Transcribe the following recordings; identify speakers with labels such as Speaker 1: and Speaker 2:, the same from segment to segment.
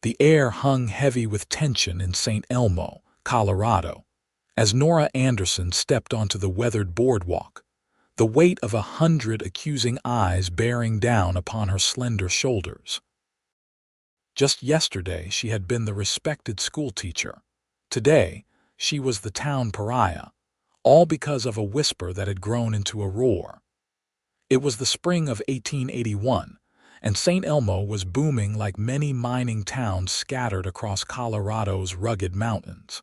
Speaker 1: The air hung heavy with tension in Saint Elmo, Colorado, as Nora Anderson stepped onto the weathered boardwalk, the weight of 100 accusing eyes bearing down upon her slender shoulders. Just yesterday she had been the respected schoolteacher. Today she was the town pariah, all because of a whisper that had grown into a roar. It was the spring of 1881, and Saint Elmo was booming like many mining towns scattered across Colorado's rugged mountains.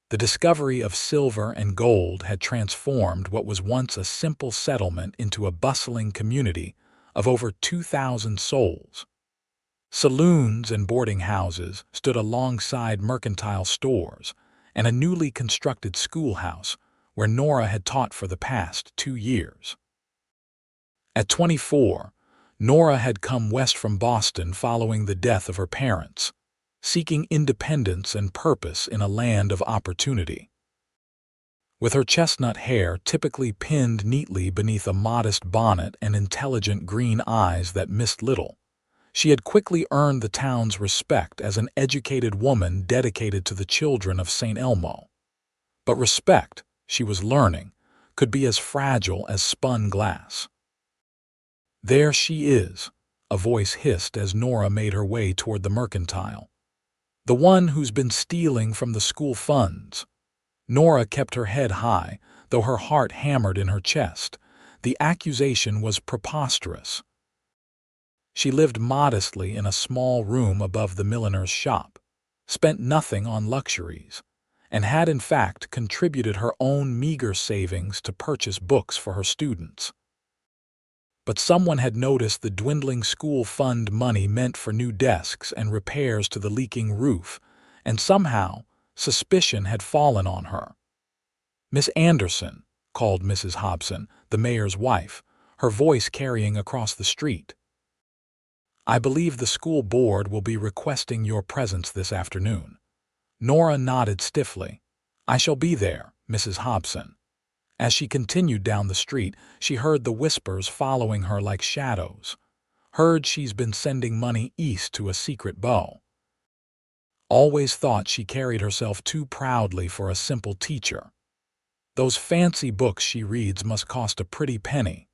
Speaker 1: The discovery of silver and gold had transformed what was once a simple settlement into a bustling community of over 2,000 souls. Saloons and boarding houses stood alongside mercantile stores and a newly constructed schoolhouse where Nora had taught for the past 2 years. At 24, Nora had come west from Boston following the death of her parents, seeking independence and purpose in a land of opportunity. With her chestnut hair typically pinned neatly beneath a modest bonnet and intelligent green eyes that missed little, she had quickly earned the town's respect as an educated woman dedicated to the children of Saint Elmo. But respect, she was learning, could be as fragile as spun glass. "There she is," a voice hissed as Nora made her way toward the mercantile. "The one who's been stealing from the school funds." Nora kept her head high, though her heart hammered in her chest. The accusation was preposterous. She lived modestly in a small room above the milliner's shop, spent nothing on luxuries, and had in fact contributed her own meager savings to purchase books for her students. But someone had noticed the dwindling school fund money meant for new desks and repairs to the leaking roof, and somehow suspicion had fallen on her. "Miss Anderson," called Mrs. Hobson, the mayor's wife, her voice carrying across the street. "I believe the school board will be requesting your presence this afternoon." Nora nodded stiffly. "I shall be there, Mrs. Hobson." As she continued down the street, she heard the whispers following her like shadows. "Heard she's been sending money east to a secret beau. Always thought she carried herself too proudly for a simple teacher. Those fancy books she reads must cost a pretty penny."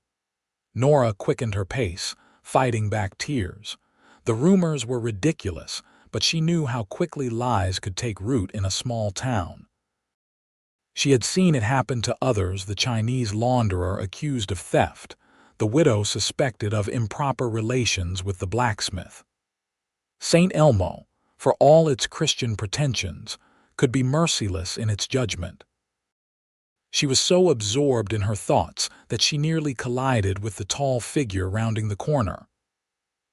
Speaker 1: Nora quickened her pace, fighting back tears. The rumors were ridiculous, but she knew how quickly lies could take root in a small town. She had seen it happen to others: the Chinese launderer accused of theft, the widow suspected of improper relations with the blacksmith. Saint Elmo, for all its Christian pretensions, could be merciless in its judgment. She was so absorbed in her thoughts that she nearly collided with the tall figure rounding the corner.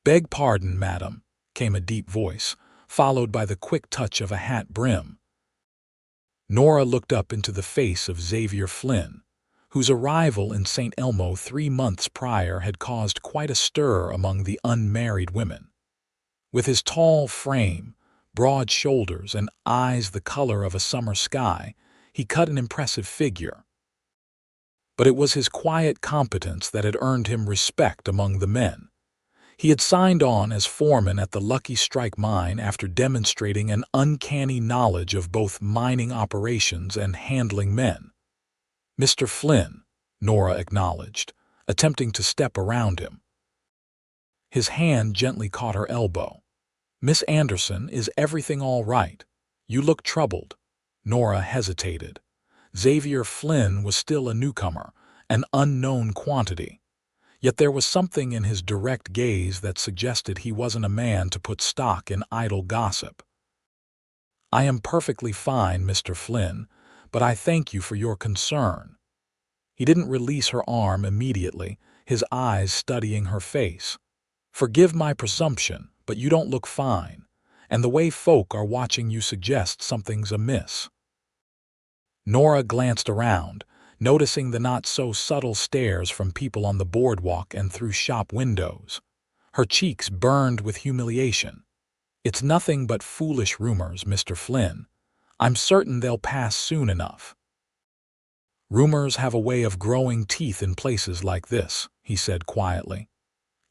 Speaker 1: "Beg pardon, madam," came a deep voice, followed by the quick touch of a hat brim. Nora looked up into the face of Xavier Flynn, whose arrival in Saint Elmo 3 months prior had caused quite a stir among the unmarried women. With his tall frame, broad shoulders, and eyes the color of a summer sky, he cut an impressive figure. But it was his quiet competence that had earned him respect among the men. He had signed on as foreman at the Lucky Strike mine after demonstrating an uncanny knowledge of both mining operations and handling men. "Mr. Flynn," Nora acknowledged, attempting to step around him. His hand gently caught her elbow. "Miss Anderson, is everything all right? You look troubled." Nora hesitated. Xavier Flynn was still a newcomer, an unknown quantity. Yet there was something in his direct gaze that suggested he wasn't a man to put stock in idle gossip. "I am perfectly fine, Mr. Flynn, but I thank you for your concern." He didn't release her arm immediately, his eyes studying her face. "Forgive my presumption, but you don't look fine, and the way folk are watching you suggests something's amiss." Nora glanced around, noticing the not-so-subtle stares from people on the boardwalk and through shop windows. Her cheeks burned with humiliation. "It's nothing but foolish rumors, Mr. Flynn. I'm certain they'll pass soon enough." "Rumors have a way of growing teeth in places like this," he said quietly.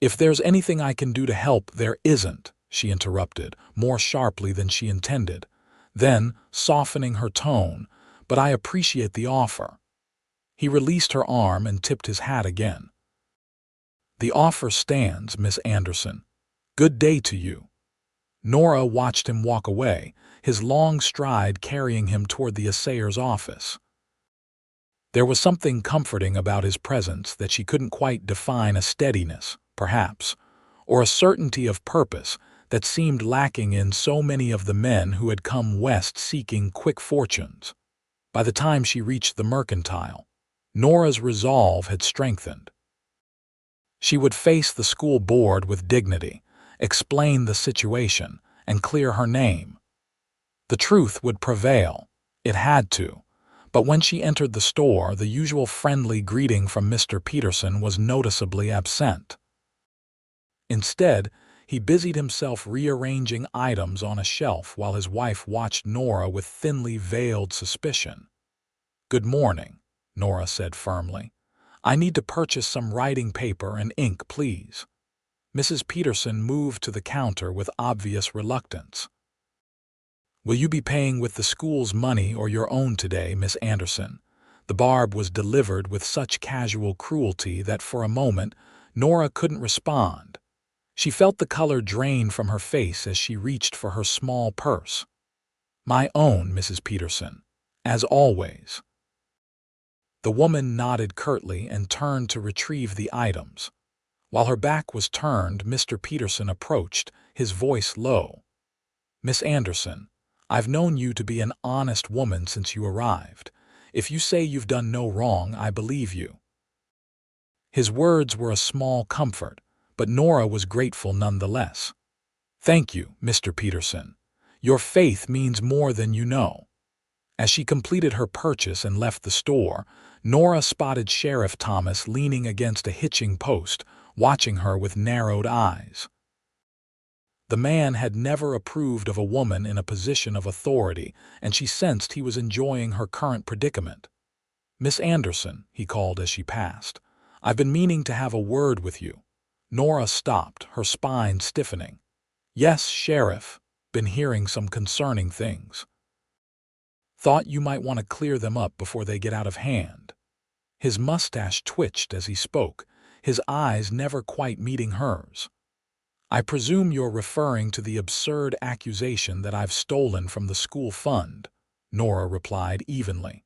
Speaker 1: "If there's anything I can do to help, there isn't," she interrupted, more sharply than she intended. Then, softening her tone, "But I appreciate the offer." He released her arm and tipped his hat again. "The offer stands, Miss Anderson. Good day to you." Nora watched him walk away, his long stride carrying him toward the assayer's office. There was something comforting about his presence that she couldn't quite define, a steadiness, perhaps, or a certainty of purpose that seemed lacking in so many of the men who had come west seeking quick fortunes. By the time she reached the mercantile, Nora's resolve had strengthened. She would face the school board with dignity, explain the situation, and clear her name. The truth would prevail. It had to. But when she entered the store, the usual friendly greeting from Mr. Peterson was noticeably absent. Instead, he busied himself rearranging items on a shelf while his wife watched Nora with thinly veiled suspicion. "Good morning," Nora said firmly. "I need to purchase some writing paper and ink, please." Mrs. Peterson moved to the counter with obvious reluctance. "Will you be paying with the school's money or your own today, Miss Anderson?" The barb was delivered with such casual cruelty that for a moment Nora couldn't respond. She felt the color drain from her face as she reached for her small purse. "My own, Mrs. Peterson, as always." The woman nodded curtly and turned to retrieve the items. While her back was turned, Mr. Peterson approached, his voice low. "Miss Anderson, I've known you to be an honest woman since you arrived. If you say you've done no wrong, I believe you." His words were a small comfort, but Nora was grateful nonetheless. "Thank you, Mr. Peterson. Your faith means more than you know." As she completed her purchase and left the store, Nora spotted Sheriff Thomas leaning against a hitching post, watching her with narrowed eyes. The man had never approved of a woman in a position of authority, and she sensed he was enjoying her current predicament. "Miss Anderson," he called as she passed, "I've been meaning to have a word with you." Nora stopped, her spine stiffening. "Yes, Sheriff. Been hearing some concerning things. Thought you might want to clear them up before they get out of hand." His mustache twitched as he spoke, his eyes never quite meeting hers. "I presume you're referring to the absurd accusation that I've stolen from the school fund," Nora replied evenly.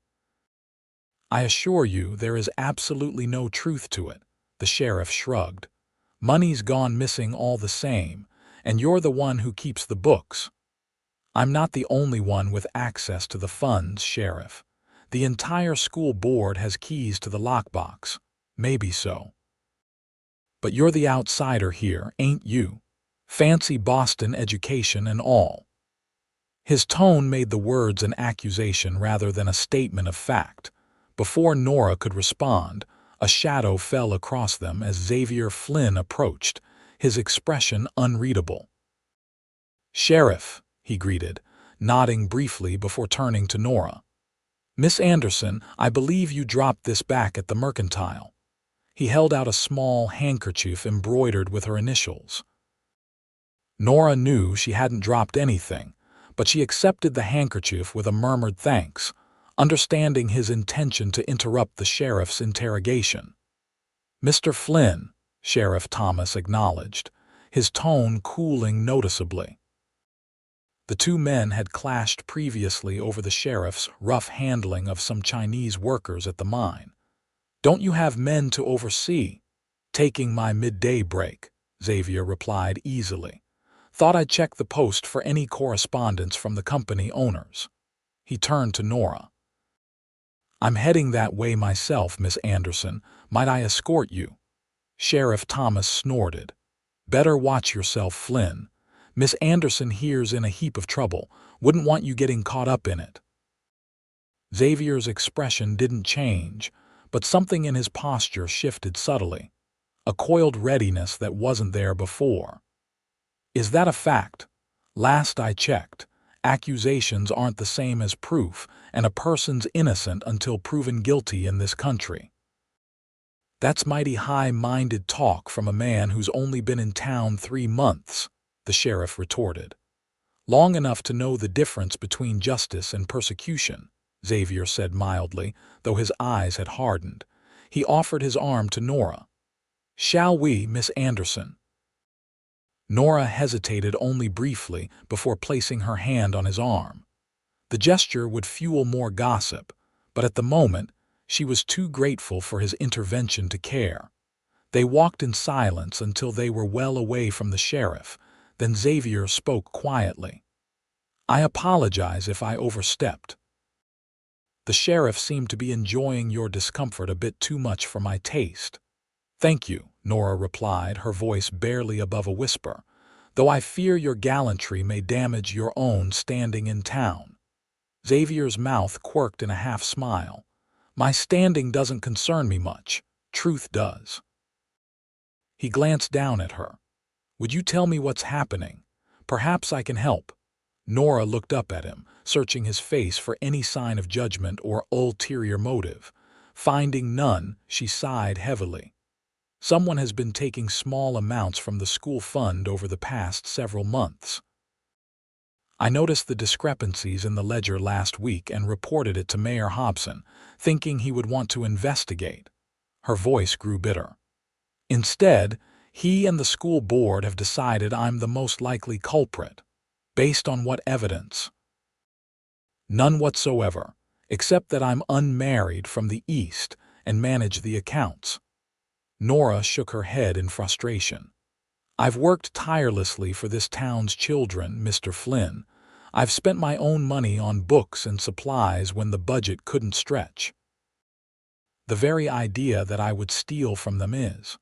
Speaker 1: "I assure you there is absolutely no truth to it," the sheriff shrugged. "Money's gone missing all the same, and you're the one who keeps the books." "I'm not the only one with access to the funds, Sheriff. The entire school board has keys to the lockbox." "Maybe so. But you're the outsider here, ain't you? Fancy Boston education and all." His tone made the words an accusation rather than a statement of fact. Before Nora could respond, a shadow fell across them as Xavier Flynn approached, his expression unreadable. "Sheriff," he greeted, nodding briefly before turning to Nora. "Miss Anderson, I believe you dropped this back at the mercantile." He held out a small handkerchief embroidered with her initials. Nora knew she hadn't dropped anything, but she accepted the handkerchief with a murmured thanks, understanding his intention to interrupt the sheriff's interrogation. "Mr. Flynn," Sheriff Thomas acknowledged, his tone cooling noticeably. The two men had clashed previously over the sheriff's rough handling of some Chinese workers at the mine. "Don't you have men to oversee?" "Taking my midday break," Xavier replied easily. "Thought I'd check the post for any correspondence from the company owners." He turned to Nora. "I'm heading that way myself, Miss Anderson. Might I escort you?" Sheriff Thomas snorted. "Better watch yourself, Flynn. Miss Anderson here's in a heap of trouble. Wouldn't want you getting caught up in it." Xavier's expression didn't change, but something in his posture shifted subtly, a coiled readiness that wasn't there before. "Is that a fact? Last I checked, accusations aren't the same as proof, and a person's innocent until proven guilty in this country." "That's mighty high-minded talk from a man who's only been in town 3 months," the sheriff retorted. Long enough to know the difference between justice and persecution, Xavier said mildly, though his eyes had hardened. He offered his arm to Nora. "Shall we, Miss Anderson?" Nora hesitated only briefly before placing her hand on his arm. The gesture would fuel more gossip, but at the moment, she was too grateful for his intervention to care. They walked in silence until they were well away from the sheriff. Then Xavier spoke quietly. "I apologize if I overstepped. The sheriff seemed to be enjoying your discomfort a bit too much for my taste." "Thank you," Nora replied, her voice barely above a whisper, "though I fear your gallantry may damage your own standing in town." Xavier's mouth quirked in a half-smile. "My standing doesn't concern me much. Truth does." He glanced down at her. "Would you tell me what's happening? Perhaps I can help." Nora looked up at him, searching his face for any sign of judgment or ulterior motive. Finding none, she sighed heavily. "Someone has been taking small amounts from the school fund over the past several months. I noticed the discrepancies in the ledger last week and reported it to Mayor Hobson, thinking he would want to investigate." Her voice grew bitter. "Instead, he and the school board have decided I'm the most likely culprit. Based on what evidence?" "None whatsoever, except that I'm unmarried from the East and manage the accounts." Nora shook her head in frustration. "I've worked tirelessly for this town's children, Mr. Flynn. I've spent my own money on books and supplies when the budget couldn't stretch. The very idea that I would steal from them is—"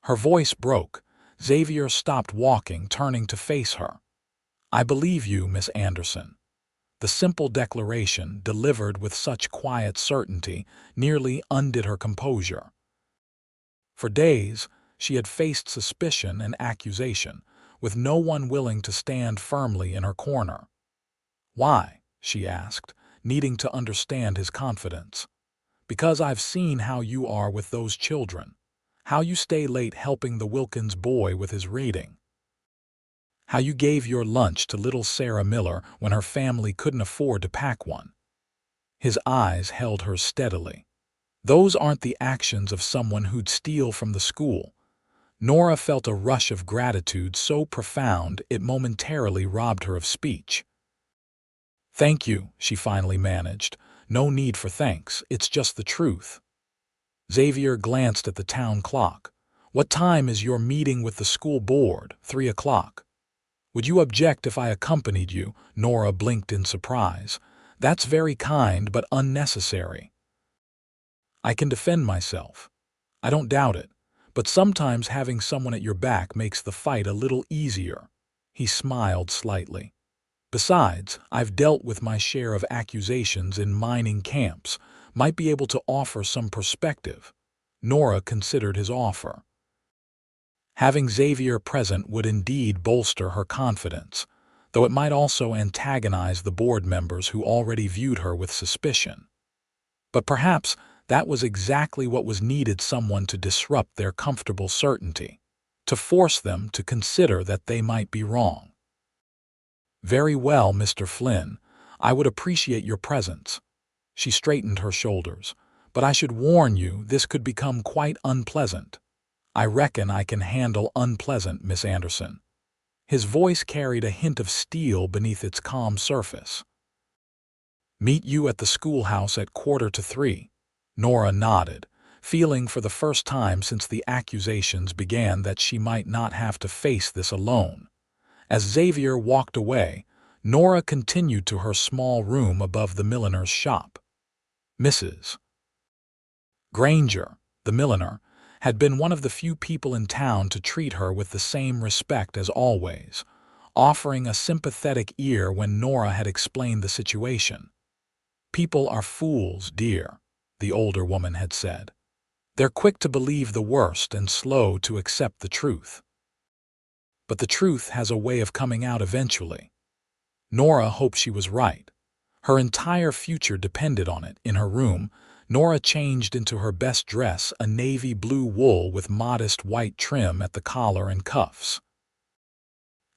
Speaker 1: Her voice broke. Xavier stopped walking, turning to face her. "I believe you, Miss Anderson." The simple declaration, delivered with such quiet certainty, nearly undid her composure. For days, she had faced suspicion and accusation, with no one willing to stand firmly in her corner. "Why?" she asked, needing to understand his confidence. "Because I've seen how you are with those children. How you stay late helping the Wilkins boy with his reading. How you gave your lunch to little Sarah Miller when her family couldn't afford to pack one." His eyes held hers steadily. "Those aren't the actions of someone who'd steal from the school." Nora felt a rush of gratitude so profound it momentarily robbed her of speech. "Thank you," she finally managed. "No need for thanks, it's just the truth." Xavier glanced at the town clock. "What time is your meeting with the school board?" 3 o'clock. "Would you object if I accompanied you?" Nora blinked in surprise. "That's very kind but unnecessary." "I can defend myself." "I don't doubt it, but sometimes having someone at your back makes the fight a little easier." He smiled slightly. "Besides, I've dealt with my share of accusations in mining camps, might be able to offer some perspective." Nora considered his offer. Having Xavier present would indeed bolster her confidence, though it might also antagonize the board members who already viewed her with suspicion. But perhaps that was exactly what was needed: someone to disrupt their comfortable certainty, to force them to consider that they might be wrong. "Very well, Mr. Flynn, I would appreciate your presence." She straightened her shoulders. "But I should warn you, this could become quite unpleasant." "I reckon I can handle unpleasant, Miss Anderson." His voice carried a hint of steel beneath its calm surface. "Meet you at the schoolhouse at 2:45. Nora nodded, feeling for the first time since the accusations began that she might not have to face this alone. As Xavier walked away, Nora continued to her small room above the milliner's shop. Mrs. Granger, the milliner, had been one of the few people in town to treat her with the same respect as always, offering a sympathetic ear when Nora had explained the situation. "People are fools, dear," the older woman had said. "They're quick to believe the worst and slow to accept the truth. But the truth has a way of coming out eventually." Nora hoped she was right. Her entire future depended on it. In her room, Nora changed into her best dress, a navy blue wool with modest white trim at the collar and cuffs.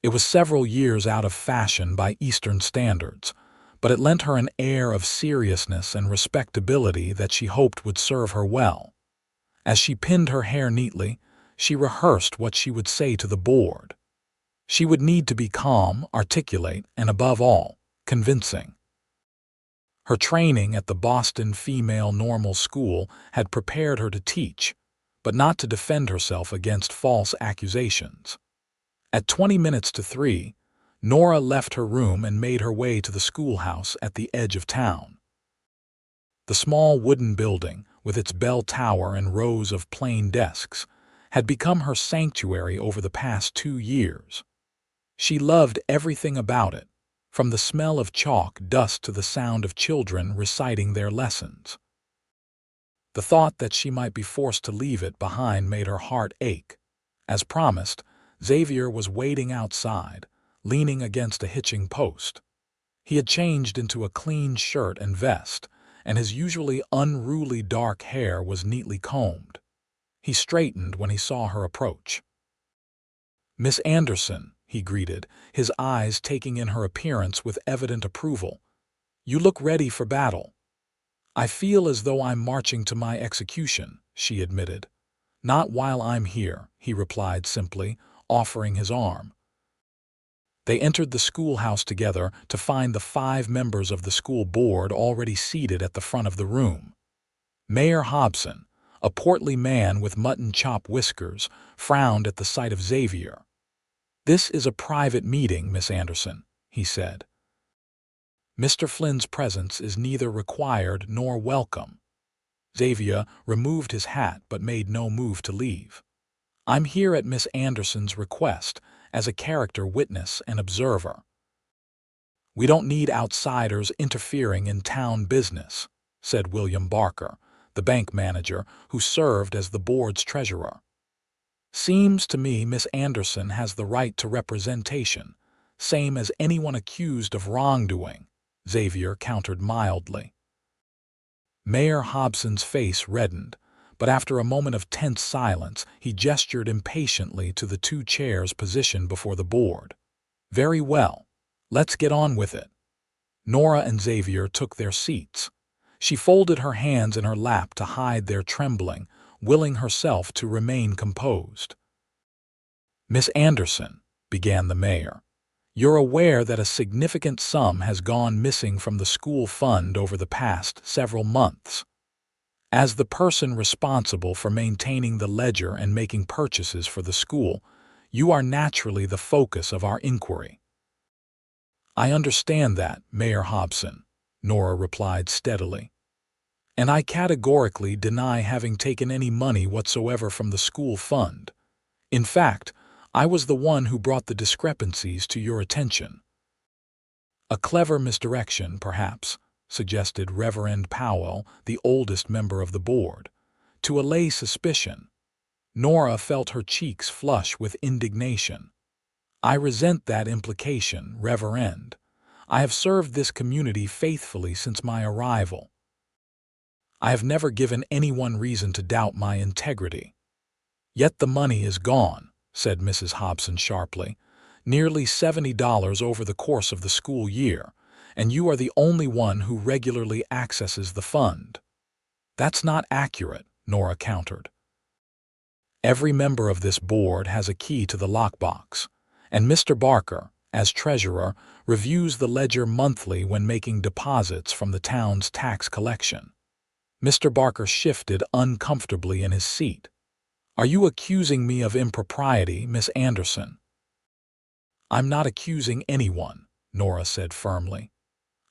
Speaker 1: It was several years out of fashion by Eastern standards, but it lent her an air of seriousness and respectability that she hoped would serve her well. As she pinned her hair neatly, she rehearsed what she would say to the board. She would need to be calm, articulate, and above all, convincing. Her training at the Boston Female Normal School had prepared her to teach, but not to defend herself against false accusations. At 20 minutes to 3, Nora left her room and made her way to the schoolhouse at the edge of town. The small wooden building, with its bell tower and rows of plain desks, had become her sanctuary over the past 2 years. She loved everything about it, from the smell of chalk dust to the sound of children reciting their lessons. The thought that she might be forced to leave it behind made her heart ache. As promised, Xavier was waiting outside, leaning against a hitching post. He had changed into a clean shirt and vest, and his usually unruly dark hair was neatly combed. He straightened when he saw her approach. "Miss Anderson," he greeted, his eyes taking in her appearance with evident approval. "You look ready for battle." "I feel as though I'm marching to my execution," she admitted. "Not while I'm here," he replied simply, offering his arm. They entered the schoolhouse together to find the 5 members of the school board already seated at the front of the room. Mayor Hobson, a portly man with mutton chop whiskers, frowned at the sight of Xavier. "This is a private meeting, Miss Anderson," he said. "Mr. Flynn's presence is neither required nor welcome." Xavier removed his hat but made no move to leave. "I'm here at Miss Anderson's request, as a character witness and observer." "We don't need outsiders interfering in town business," said William Barker, the bank manager who served as the board's treasurer. "Seems to me Miss Anderson has the right to representation, same as anyone accused of wrongdoing," Xavier countered mildly. Mayor Hobson's face reddened, but after a moment of tense silence, he gestured impatiently to the 2 chairs positioned before the board. "Very well. Let's get on with it." Nora and Xavier took their seats. She folded her hands in her lap to hide their trembling, willing herself to remain composed. "Miss Anderson," began the mayor, "you're aware that a significant sum has gone missing from the school fund over the past several months. As the person responsible for maintaining the ledger and making purchases for the school, you are naturally the focus of our inquiry." "I understand that, Mayor Hobson," Nora replied steadily. "And I categorically deny having taken any money whatsoever from the school fund. In fact, I was the one who brought the discrepancies to your attention." "A clever misdirection, perhaps," suggested Reverend Powell, the oldest member of the board, "to allay suspicion." Nora felt her cheeks flush with indignation. "I resent that implication, Reverend. I have served this community faithfully since my arrival. I have never given anyone reason to doubt my integrity." "Yet the money is gone," said Mrs. Hobson sharply. "Nearly $70 over the course of the school year, and you are the only one who regularly accesses the fund." "That's not accurate," Nora countered. "Every member of this board has a key to the lockbox, and Mr. Barker, as treasurer, reviews the ledger monthly when making deposits from the town's tax collection." Mr. Barker shifted uncomfortably in his seat. "Are you accusing me of impropriety, Miss Anderson?" "I'm not accusing anyone," Nora said firmly.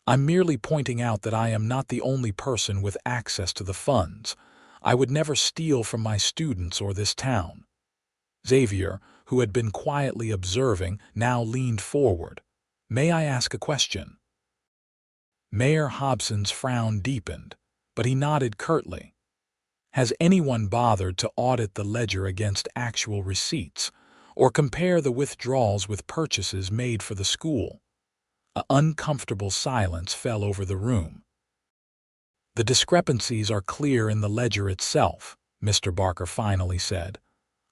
Speaker 1: "I'm merely pointing out that I am not the only person with access to the funds. I would never steal from my students or this town." Xavier, who had been quietly observing, now leaned forward. "May I ask a question?" Mayor Hobson's frown deepened, but he nodded curtly. "Has anyone bothered to audit the ledger against actual receipts, or compare the withdrawals with purchases made for the school?" An uncomfortable silence fell over the room. "The discrepancies are clear in the ledger itself," Mr. Barker finally said.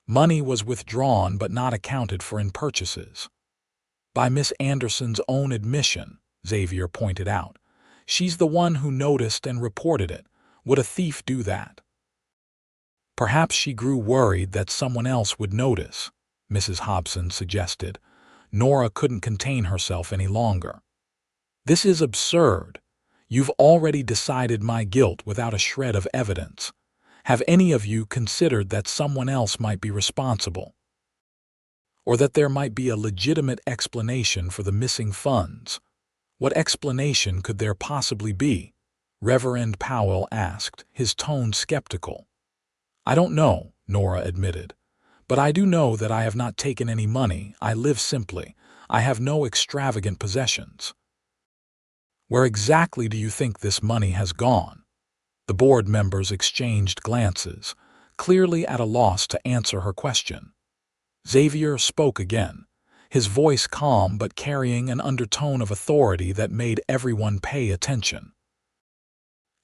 Speaker 1: "Money was withdrawn but not accounted for in purchases." By Miss Anderson's own admission, Xavier pointed out. She's the one who noticed and reported it. Would a thief do that? Perhaps she grew worried that someone else would notice, Mrs. Hobson suggested. Nora couldn't contain herself any longer. This is absurd. You've already decided my guilt without a shred of evidence. Have any of you considered that someone else might be responsible? Or that there might be a legitimate explanation for the missing funds? What explanation could there possibly be? Reverend Powell asked, his tone skeptical. I don't know, Nora admitted. But I do know that I have not taken any money. I live simply. I have no extravagant possessions. Where exactly do you think this money has gone? The board members exchanged glances, clearly at a loss to answer her question. Xavier spoke again, his voice calm but carrying an undertone of authority that made everyone pay attention.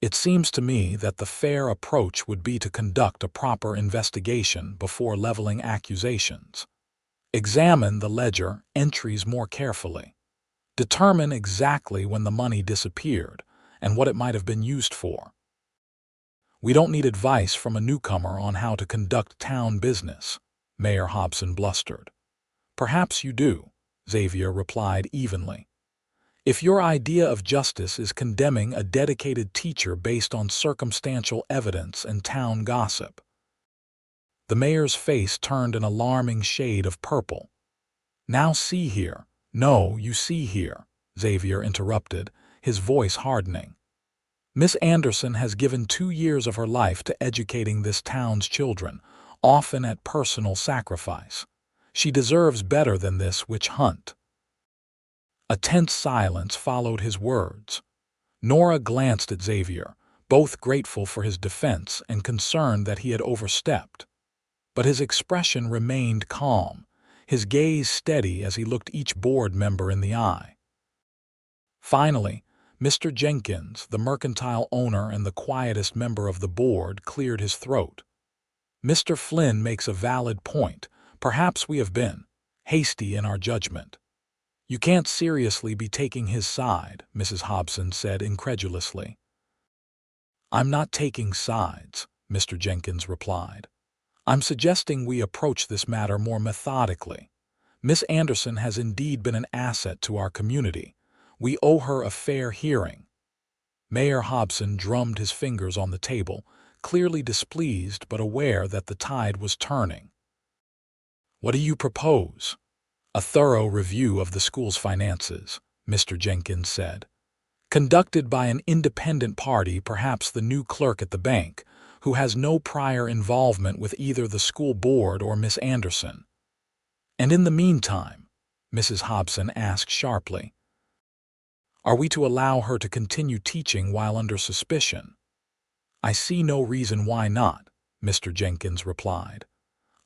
Speaker 1: It seems to me that the fair approach would be to conduct a proper investigation before leveling accusations. Examine the ledger entries more carefully. Determine exactly when the money disappeared and what it might have been used for. We don't need advice from a newcomer on how to conduct town business, Mayor Hobson blustered. Perhaps you do, Xavier replied evenly. If your idea of justice is condemning a dedicated teacher based on circumstantial evidence and town gossip. The mayor's face turned an alarming shade of purple. Now see here. No, you see here, Xavier interrupted, his voice hardening. Miss Anderson has given 2 years of her life to educating this town's children, often at personal sacrifice. She deserves better than this witch hunt. A tense silence followed his words. Nora glanced at Xavier, both grateful for his defense and concerned that he had overstepped. But his expression remained calm, his gaze steady as he looked each board member in the eye. Finally, Mr. Jenkins, the mercantile owner and the quietest member of the board, cleared his throat. Mr. Flynn makes a valid point. Perhaps we have been hasty in our judgment. You can't seriously be taking his side, Mrs. Hobson said incredulously. I'm not taking sides, Mr. Jenkins replied. I'm suggesting we approach this matter more methodically. Miss Anderson has indeed been an asset to our community. We owe her a fair hearing. Mayor Hobson drummed his fingers on the table, clearly displeased but aware that the tide was turning. What do you propose? A thorough review of the school's finances, Mr. Jenkins said. Conducted by an independent party, perhaps the new clerk at the bank, who has no prior involvement with either the school board or Miss Anderson. And in the meantime, Mrs. Hobson asked sharply, are we to allow her to continue teaching while under suspicion? I see no reason why not, Mr. Jenkins replied.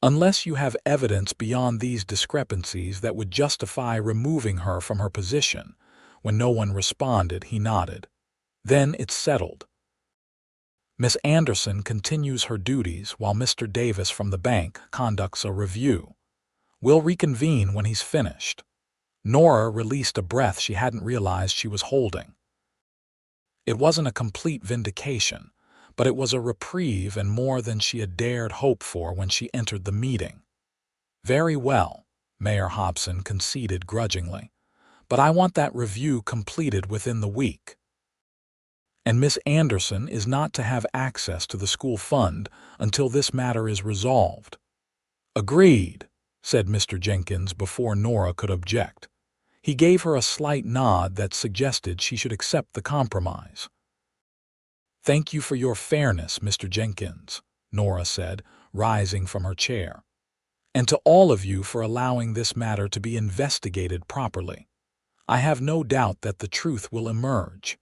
Speaker 1: Unless you have evidence beyond these discrepancies that would justify removing her from her position. When no one responded, he nodded. Then it's settled. Miss Anderson continues her duties while Mr. Davis from the bank conducts a review. We'll reconvene when he's finished. Nora released a breath she hadn't realized she was holding. It wasn't a complete vindication, but it was a reprieve and more than she had dared hope for when she entered the meeting. Very well, Mayor Hobson conceded grudgingly, but I want that review completed within the week. And Miss Anderson is not to have access to the school fund until this matter is resolved. Agreed, said Mr. Jenkins before Nora could object. He gave her a slight nod that suggested she should accept the compromise. Thank you for your fairness, Mr. Jenkins, Nora said, rising from her chair. And to all of you for allowing this matter to be investigated properly. I have no doubt that the truth will emerge.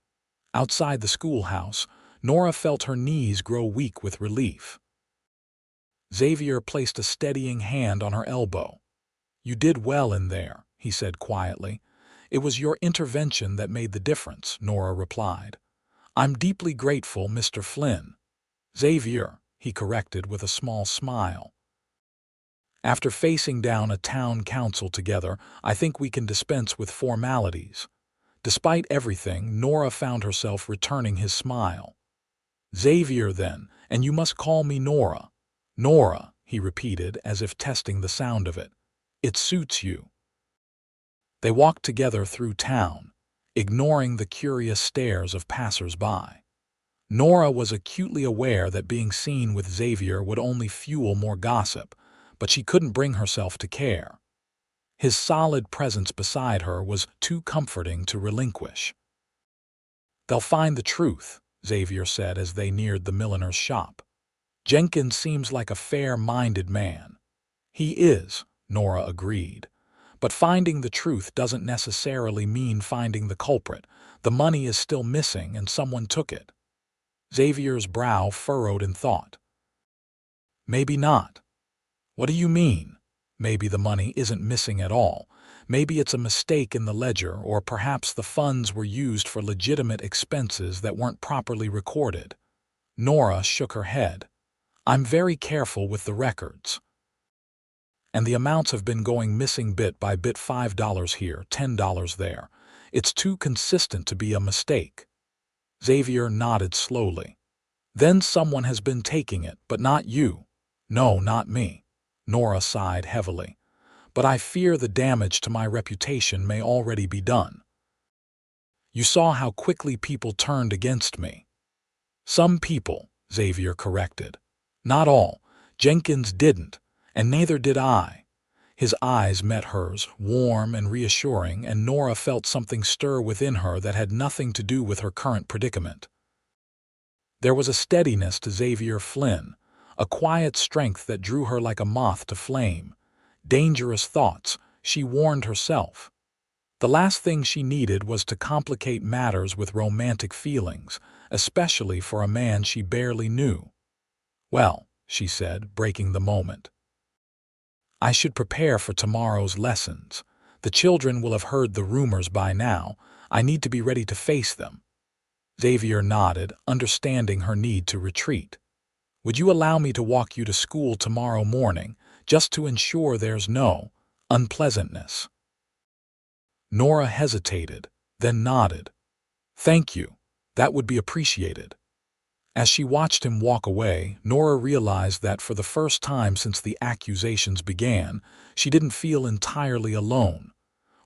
Speaker 1: Outside the schoolhouse, Nora felt her knees grow weak with relief. Xavier placed a steadying hand on her elbow. You did well in there, he said quietly. It was your intervention that made the difference, Nora replied. I'm deeply grateful, Mr. Flynn. Xavier, he corrected with a small smile. After facing down a town council together, I think we can dispense with formalities. Despite everything, Nora found herself returning his smile. Xavier, then, and you must call me Nora. Nora, he repeated, as if testing the sound of it. It suits you. They walked together through town, ignoring the curious stares of passers-by. Nora was acutely aware that being seen with Xavier would only fuel more gossip, but she couldn't bring herself to care. His solid presence beside her was too comforting to relinquish. They'll find the truth, Xavier said as they neared the milliner's shop. Jenkins seems like a fair-minded man. He is, Nora agreed. But finding the truth doesn't necessarily mean finding the culprit. The money is still missing and someone took it. Xavier's brow furrowed in thought. Maybe not. What do you mean? Maybe the money isn't missing at all. Maybe it's a mistake in the ledger, or perhaps the funds were used for legitimate expenses that weren't properly recorded. Nora shook her head. I'm very careful with the records. And the amounts have been going missing bit by bit, $5 here, $10 there. It's too consistent to be a mistake. Xavier nodded slowly. Then someone has been taking it, but not you. No, not me. Nora sighed heavily. But I fear the damage to my reputation may already be done. You saw how quickly people turned against me. Some people, Xavier corrected. Not all. Jenkins didn't, and neither did I. His eyes met hers, warm and reassuring, and Nora felt something stir within her that had nothing to do with her current predicament. There was a steadiness to Xavier Flynn, a quiet strength that drew her like a moth to flame. Dangerous thoughts, she warned herself. The last thing she needed was to complicate matters with romantic feelings, especially for a man she barely knew. Well, she said, breaking the moment. I should prepare for tomorrow's lessons. The children will have heard the rumors by now. I need to be ready to face them. Xavier nodded, understanding her need to retreat. Would you allow me to walk you to school tomorrow morning, just to ensure there's no unpleasantness? Nora hesitated, then nodded. Thank you. That would be appreciated. As she watched him walk away, Nora realized that for the first time since the accusations began, she didn't feel entirely alone.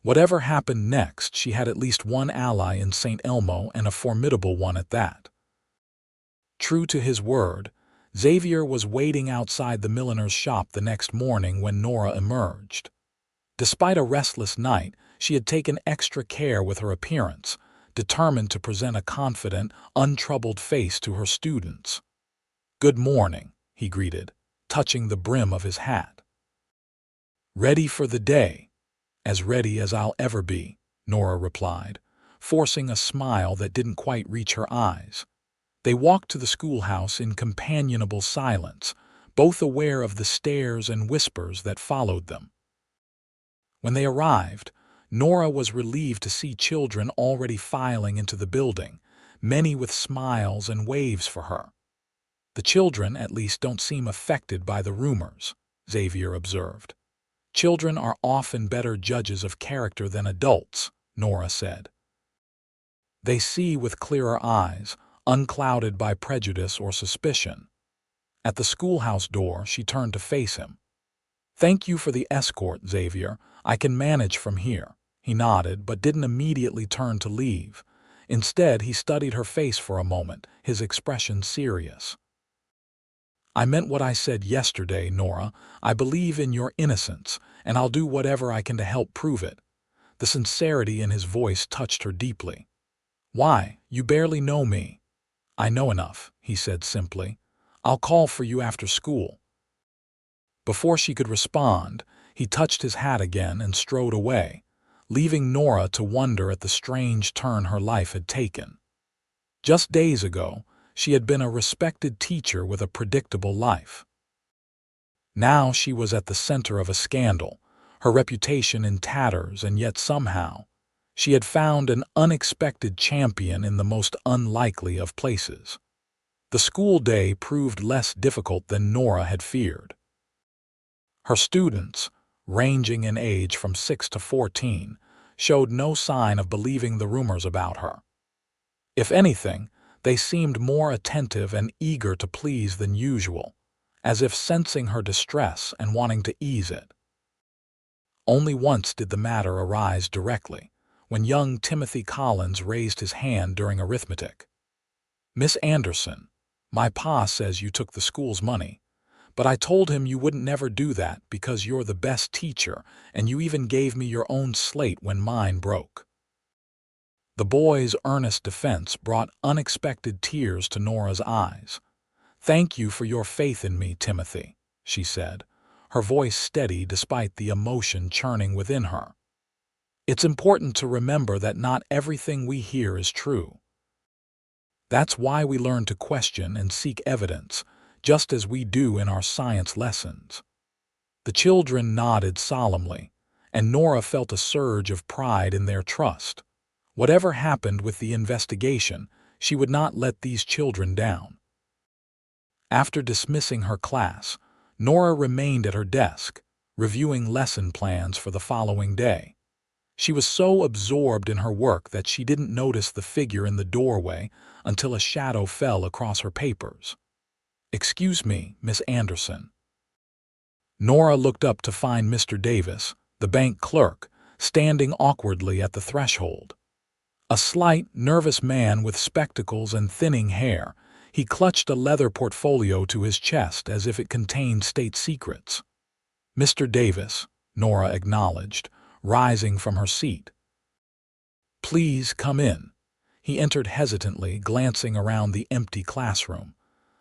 Speaker 1: Whatever happened next, she had at least one ally in Saint Elmo, and a formidable one at that. True to his word, Xavier was waiting outside the milliner's shop the next morning when Nora emerged. Despite a restless night, she had taken extra care with her appearance, determined to present a confident, untroubled face to her students. Good morning, he greeted, touching the brim of his hat. Ready for the day? As ready as I'll ever be, Nora replied, forcing a smile that didn't quite reach her eyes. They walked to the schoolhouse in companionable silence, both aware of the stares and whispers that followed them. When they arrived, Nora was relieved to see children already filing into the building, many with smiles and waves for her. The children, at least, don't seem affected by the rumors, Xavier observed. Children are often better judges of character than adults, Nora said. They see with clearer eyes, unclouded by prejudice or suspicion. At the schoolhouse door, she turned to face him. Thank you for the escort, Xavier. I can manage from here. He nodded, but didn't immediately turn to leave. Instead, he studied her face for a moment, his expression serious. I meant what I said yesterday, Nora. I believe in your innocence, and I'll do whatever I can to help prove it. The sincerity in his voice touched her deeply. Why, you barely know me. I know enough, he said simply. I'll call for you after school. Before she could respond, he touched his hat again and strode away, leaving Nora to wonder at the strange turn her life had taken. Just days ago, she had been a respected teacher with a predictable life. Now she was at the center of a scandal, her reputation in tatters, and yet somehow, she had found an unexpected champion in the most unlikely of places. The school day proved less difficult than Nora had feared. Her students, ranging in age from 6 to 14, showed no sign of believing the rumors about her. If anything, they seemed more attentive and eager to please than usual, as if sensing her distress and wanting to ease it. Only once did the matter arise directly, when young Timothy Collins raised his hand during arithmetic. "Miss Anderson, my pa says you took the school's money, but I told him you wouldn't never do that because you're the best teacher and you even gave me your own slate when mine broke." The boy's earnest defense brought unexpected tears to Nora's eyes. "Thank you for your faith in me, Timothy," she said, her voice steady despite the emotion churning within her. "It's important to remember that not everything we hear is true. That's why we learn to question and seek evidence, just as we do in our science lessons." The children nodded solemnly, and Nora felt a surge of pride in their trust. Whatever happened with the investigation, she would not let these children down. After dismissing her class, Nora remained at her desk, reviewing lesson plans for the following day. She was so absorbed in her work that she didn't notice the figure in the doorway until a shadow fell across her papers. "Excuse me, Miss Anderson." Nora looked up to find Mr. Davis, the bank clerk, standing awkwardly at the threshold. A slight, nervous man with spectacles and thinning hair, he clutched a leather portfolio to his chest as if it contained state secrets. "Mr. Davis," Nora acknowledged, rising from her seat. "Please come in." He entered hesitantly, glancing around the empty classroom.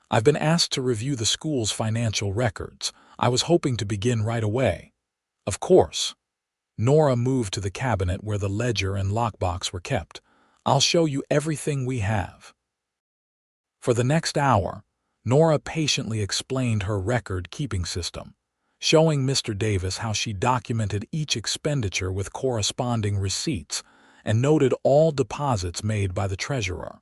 Speaker 1: "I've been asked to review the school's financial records. I was hoping to begin right away." "Of course." Nora moved to the cabinet where the ledger and lockbox were kept. "I'll show you everything we have." For the next hour, Nora patiently explained her record-keeping system, showing Mr. Davis how she documented each expenditure with corresponding receipts and noted all deposits made by the treasurer.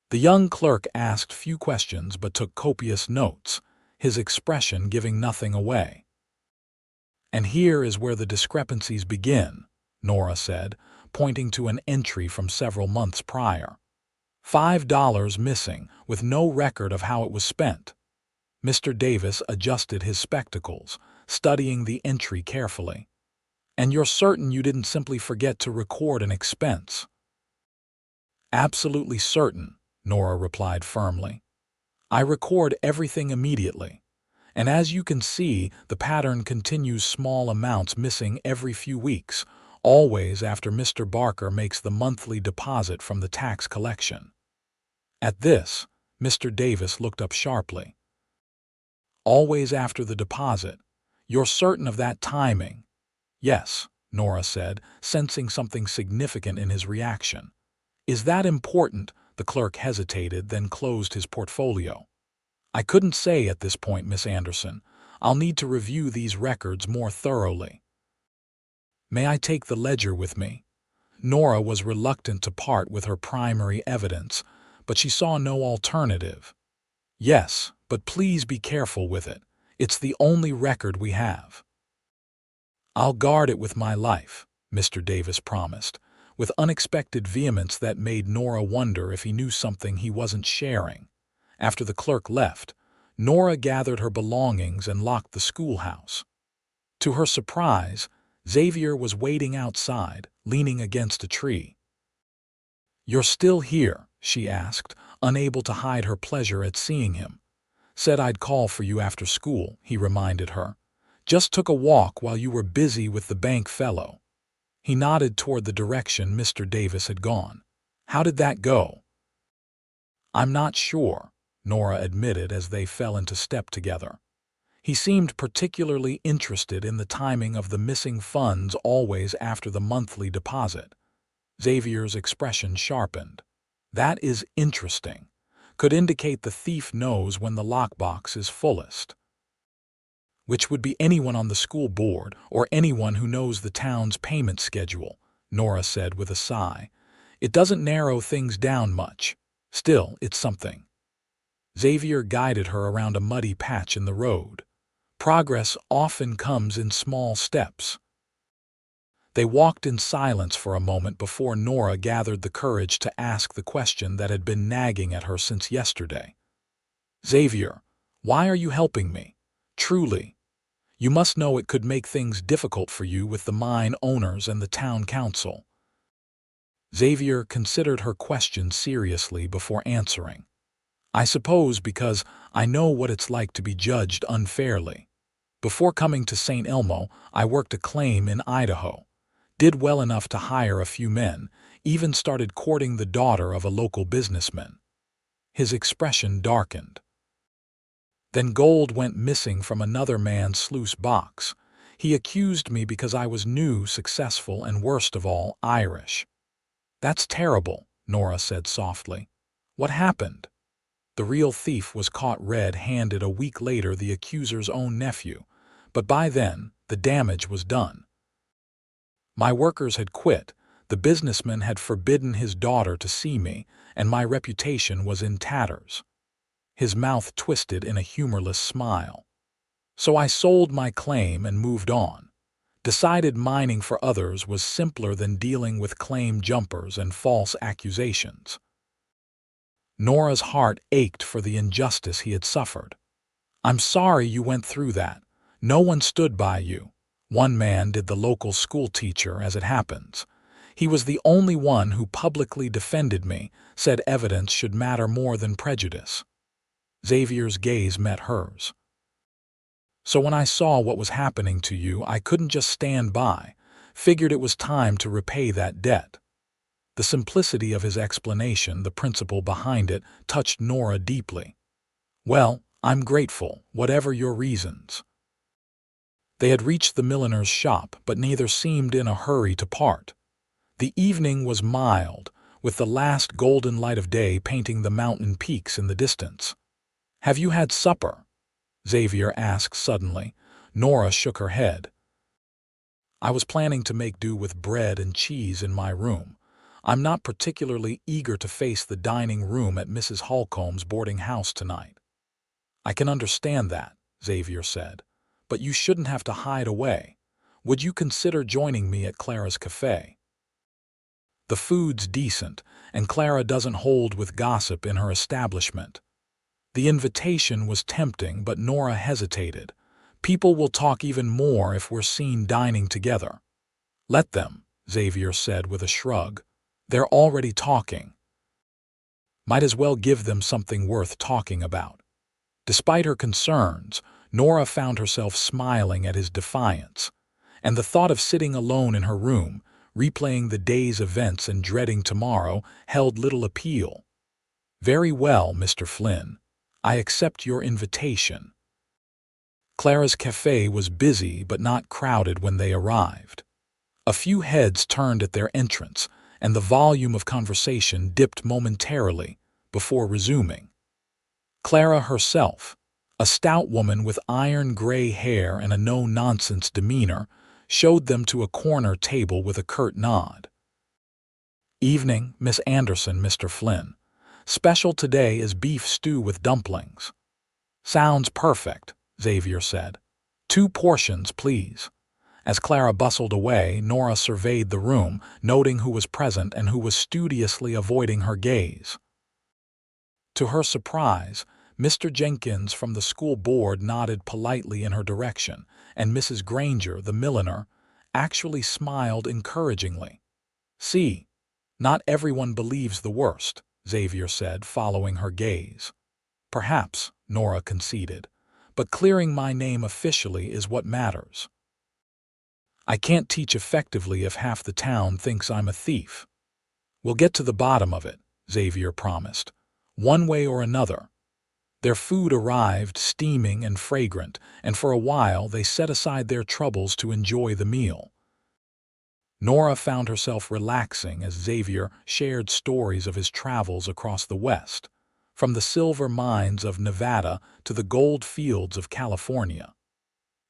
Speaker 1: The young clerk asked few questions but took copious notes, his expression giving nothing away. "And here is where the discrepancies begin," Nora said, pointing to an entry from several months prior. $5 missing, with no record of how it was spent. Mr. Davis adjusted his spectacles, studying the entry carefully. "And you're certain you didn't simply forget to record an expense?" "Absolutely certain," Nora replied firmly. "I record everything immediately. And as you can see, the pattern continues, small amounts missing every few weeks, always after Mr. Barker makes the monthly deposit from the tax collection." At this, Mr. Davis looked up sharply. "Always after the deposit? You're certain of that timing?" "Yes," Nora said, sensing something significant in his reaction. "Is that important?" The clerk hesitated, then closed his portfolio. "I couldn't say at this point, Miss Anderson. I'll need to review these records more thoroughly." "May I take the ledger with me?" Nora was reluctant to part with her primary evidence, but she saw no alternative. "Yes, but please be careful with it. It's the only record we have." "I'll guard it with my life," Mr. Davis promised, with unexpected vehemence that made Nora wonder if he knew something he wasn't sharing. After the clerk left, Nora gathered her belongings and locked the schoolhouse. To her surprise, Xavier was waiting outside, leaning against a tree. "You're still here?" she asked, unable to hide her pleasure at seeing him. "Said I'd call for you after school," he reminded her. "Just took a walk while you were busy with the bank fellow." He nodded toward the direction Mr. Davis had gone. "How did that go?" "I'm not sure," Nora admitted as they fell into step together. "He seemed particularly interested in the timing of the missing funds, always after the monthly deposit." Xavier's expression sharpened. "That is interesting. Could indicate the thief knows when the lockbox is fullest." "Which would be anyone on the school board or anyone who knows the town's payment schedule," Nora said with a sigh. "It doesn't narrow things down much. Still, it's something." Xavier guided her around a muddy patch in the road. Progress often comes in small steps. They walked in silence for a moment before Nora gathered the courage to ask the question that had been nagging at her since yesterday. "Xavier, why are you helping me? Truly. You must know it could make things difficult for you with the mine owners and the town council." Xavier considered her question seriously before answering. "I suppose because I know what it's like to be judged unfairly. Before coming to Saint Elmo, I worked a claim in Idaho. Did well enough to hire a few men, even started courting the daughter of a local businessman." His expression darkened. "Then gold went missing from another man's sluice box. He accused me because I was new, successful, and worst of all, Irish." "That's terrible," Nora said softly. "What happened?" "The real thief was caught red-handed a week later, the accuser's own nephew. But by then, the damage was done. My workers had quit, the businessman had forbidden his daughter to see me, and my reputation was in tatters." His mouth twisted in a humorless smile. "So I sold my claim and moved on. Decided mining for others was simpler than dealing with claim jumpers and false accusations." Nora's heart ached for the injustice he had suffered. "I'm sorry you went through that. No one stood by you. One man did, the local schoolteacher, as it happens. He was the only one who publicly defended me, said evidence should matter more than prejudice." Xavier's gaze met hers. "So when I saw what was happening to you, I couldn't just stand by. Figured it was time to repay that debt." The simplicity of his explanation, the principle behind it, touched Nora deeply. "Well, I'm grateful, whatever your reasons." They had reached the milliner's shop, but neither seemed in a hurry to part. The evening was mild, with the last golden light of day painting the mountain peaks in the distance. "Have you had supper?" Xavier asked suddenly. Nora shook her head. "I was planning to make do with bread and cheese in my room. I'm not particularly eager to face the dining room at Mrs. Holcomb's boarding house tonight." "I can understand that," Xavier said. "But you shouldn't have to hide away. Would you consider joining me at Clara's cafe? The food's decent, and Clara doesn't hold with gossip in her establishment." The invitation was tempting, but Nora hesitated. "People will talk even more if we're seen dining together." "Let them," Xavier said with a shrug. "They're already talking. Might as well give them something worth talking about." Despite her concerns, Nora found herself smiling at his defiance, and the thought of sitting alone in her room, replaying the day's events and dreading tomorrow, held little appeal. "Very well, Mr. Flynn. I accept your invitation." Clara's cafe was busy but not crowded when they arrived. A few heads turned at their entrance, and the volume of conversation dipped momentarily before resuming. Clara herself, a stout woman with iron-gray hair and a no-nonsense demeanor, showed them to a corner table with a curt nod. "Evening, Miss Anderson, Mr. Flynn. Special today is beef stew with dumplings." "Sounds perfect," Xavier said. "2 portions, please." As Clara bustled away, Nora surveyed the room, noting who was present and who was studiously avoiding her gaze. To her surprise, Mr. Jenkins from the school board nodded politely in her direction, and Mrs. Granger, the milliner, actually smiled encouragingly. "See, not everyone believes the worst," Xavier said, following her gaze. "Perhaps," Nora conceded, "but clearing my name officially is what matters. I can't teach effectively if half the town thinks I'm a thief." "We'll get to the bottom of it," Xavier promised. "One way or another." Their food arrived, steaming and fragrant, and for a while they set aside their troubles to enjoy the meal. Nora found herself relaxing as Xavier shared stories of his travels across the West, from the silver mines of Nevada to the gold fields of California.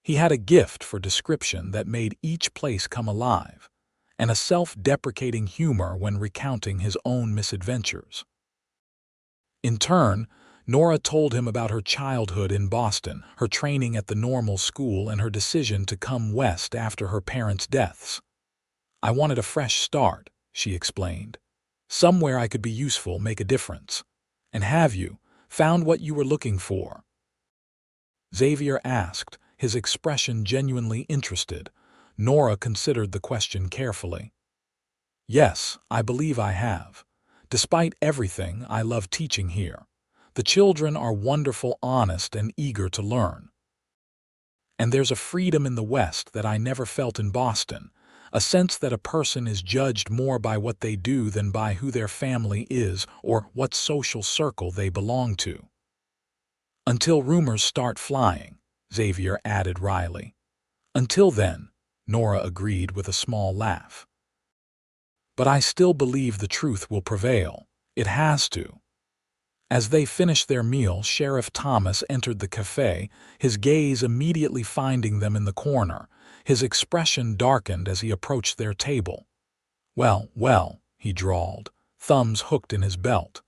Speaker 1: He had a gift for description that made each place come alive, and a self-deprecating humor when recounting his own misadventures. In turn, Nora told him about her childhood in Boston, her training at the normal school, and her decision to come west after her parents' deaths. "I wanted a fresh start," she explained. "Somewhere I could be useful, make a difference." "And have you found what you were looking for?" Xavier asked, his expression genuinely interested. Nora considered the question carefully. "Yes, I believe I have. Despite everything, I love teaching here. The children are wonderful, honest, and eager to learn. And there's a freedom in the West that I never felt in Boston, a sense that a person is judged more by what they do than by who their family is or what social circle they belong to." "Until rumors start flying," Xavier added wryly. "Until then," Nora agreed with a small laugh. "But I still believe the truth will prevail. It has to." As they finished their meal, Sheriff Thomas entered the cafe, his gaze immediately finding them in the corner. His expression darkened as he approached their table. "Well, well," he drawled, thumbs hooked in his belt.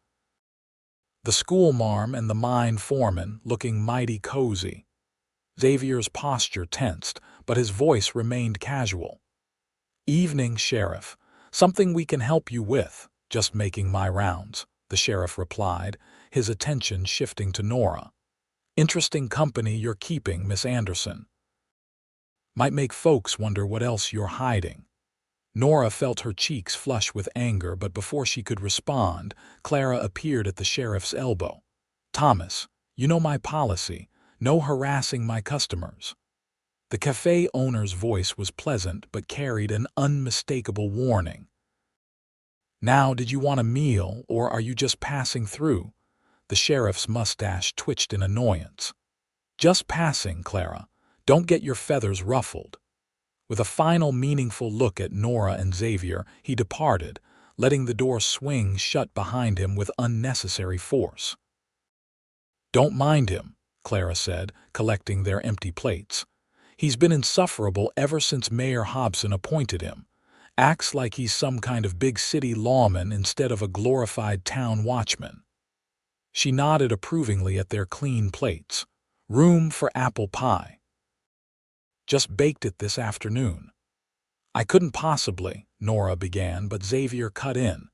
Speaker 1: The schoolmarm and the mine foreman looking mighty cozy. Xavier's posture tensed, but his voice remained casual. "Evening, Sheriff. Something we can help you with. Just making my rounds," the sheriff replied, his attention shifting to Nora. "Interesting company you're keeping, Miss Anderson. Might make folks wonder what else you're hiding." Nora felt her cheeks flush with anger, but before she could respond, Clara appeared at the sheriff's elbow. "Thomas, you know my policy. No harassing my customers." The cafe owner's voice was pleasant but carried an unmistakable warning. "Now, did you want a meal, or are you just passing through?" The sheriff's mustache twitched in annoyance. "Just passing, Clara. Don't get your feathers ruffled." With a final meaningful look at Nora and Xavier, he departed, letting the door swing shut behind him with unnecessary force. "Don't mind him," Clara said, collecting their empty plates. "He's been insufferable ever since Mayor Hobson appointed him. Acts like he's some kind of big city lawman instead of a glorified town watchman." She nodded approvingly at their clean plates. "Room for apple pie. Just baked it this afternoon." "I couldn't possibly," Nora began, but Xavier cut in.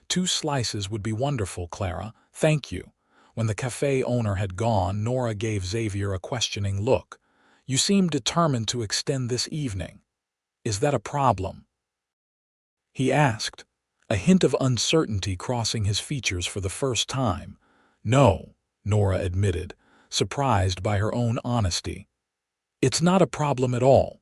Speaker 1: "2 slices would be wonderful, Clara. Thank you." When the cafe owner had gone, Nora gave Xavier a questioning look. "You seem determined to extend this evening. Is that a problem?" he asked, a hint of uncertainty crossing his features for the first time. "No," Nora admitted, surprised by her own honesty. "It's not a problem at all."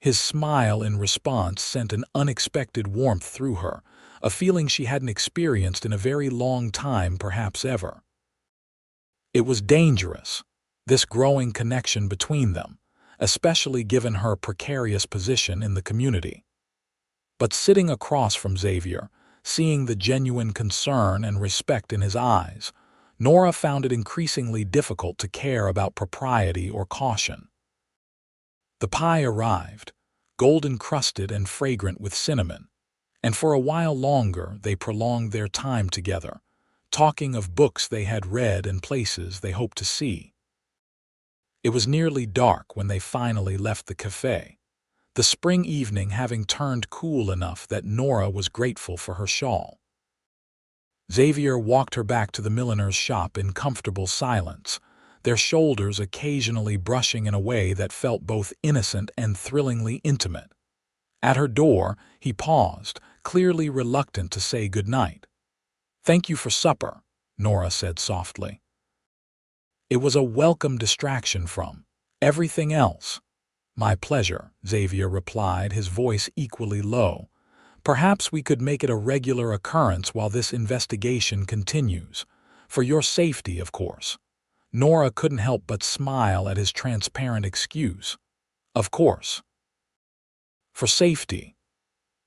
Speaker 1: His smile in response sent an unexpected warmth through her, a feeling she hadn't experienced in a very long time, perhaps ever. It was dangerous, this growing connection between them, especially given her precarious position in the community. But sitting across from Xavier, seeing the genuine concern and respect in his eyes, Nora found it increasingly difficult to care about propriety or caution. The pie arrived, golden-crusted and fragrant with cinnamon, and for a while longer they prolonged their time together, talking of books they had read and places they hoped to see. It was nearly dark when they finally left the cafe, the spring evening having turned cool enough that Nora was grateful for her shawl. Xavier walked her back to the milliner's shop in comfortable silence, their shoulders occasionally brushing in a way that felt both innocent and thrillingly intimate. At her door, he paused, clearly reluctant to say goodnight. "Thank you for supper," Nora said softly. It was a welcome distraction from everything else. "My pleasure," Xavier replied, his voice equally low. "Perhaps we could make it a regular occurrence while this investigation continues. For your safety, of course." Nora couldn't help but smile at his transparent excuse. "Of course." For safety.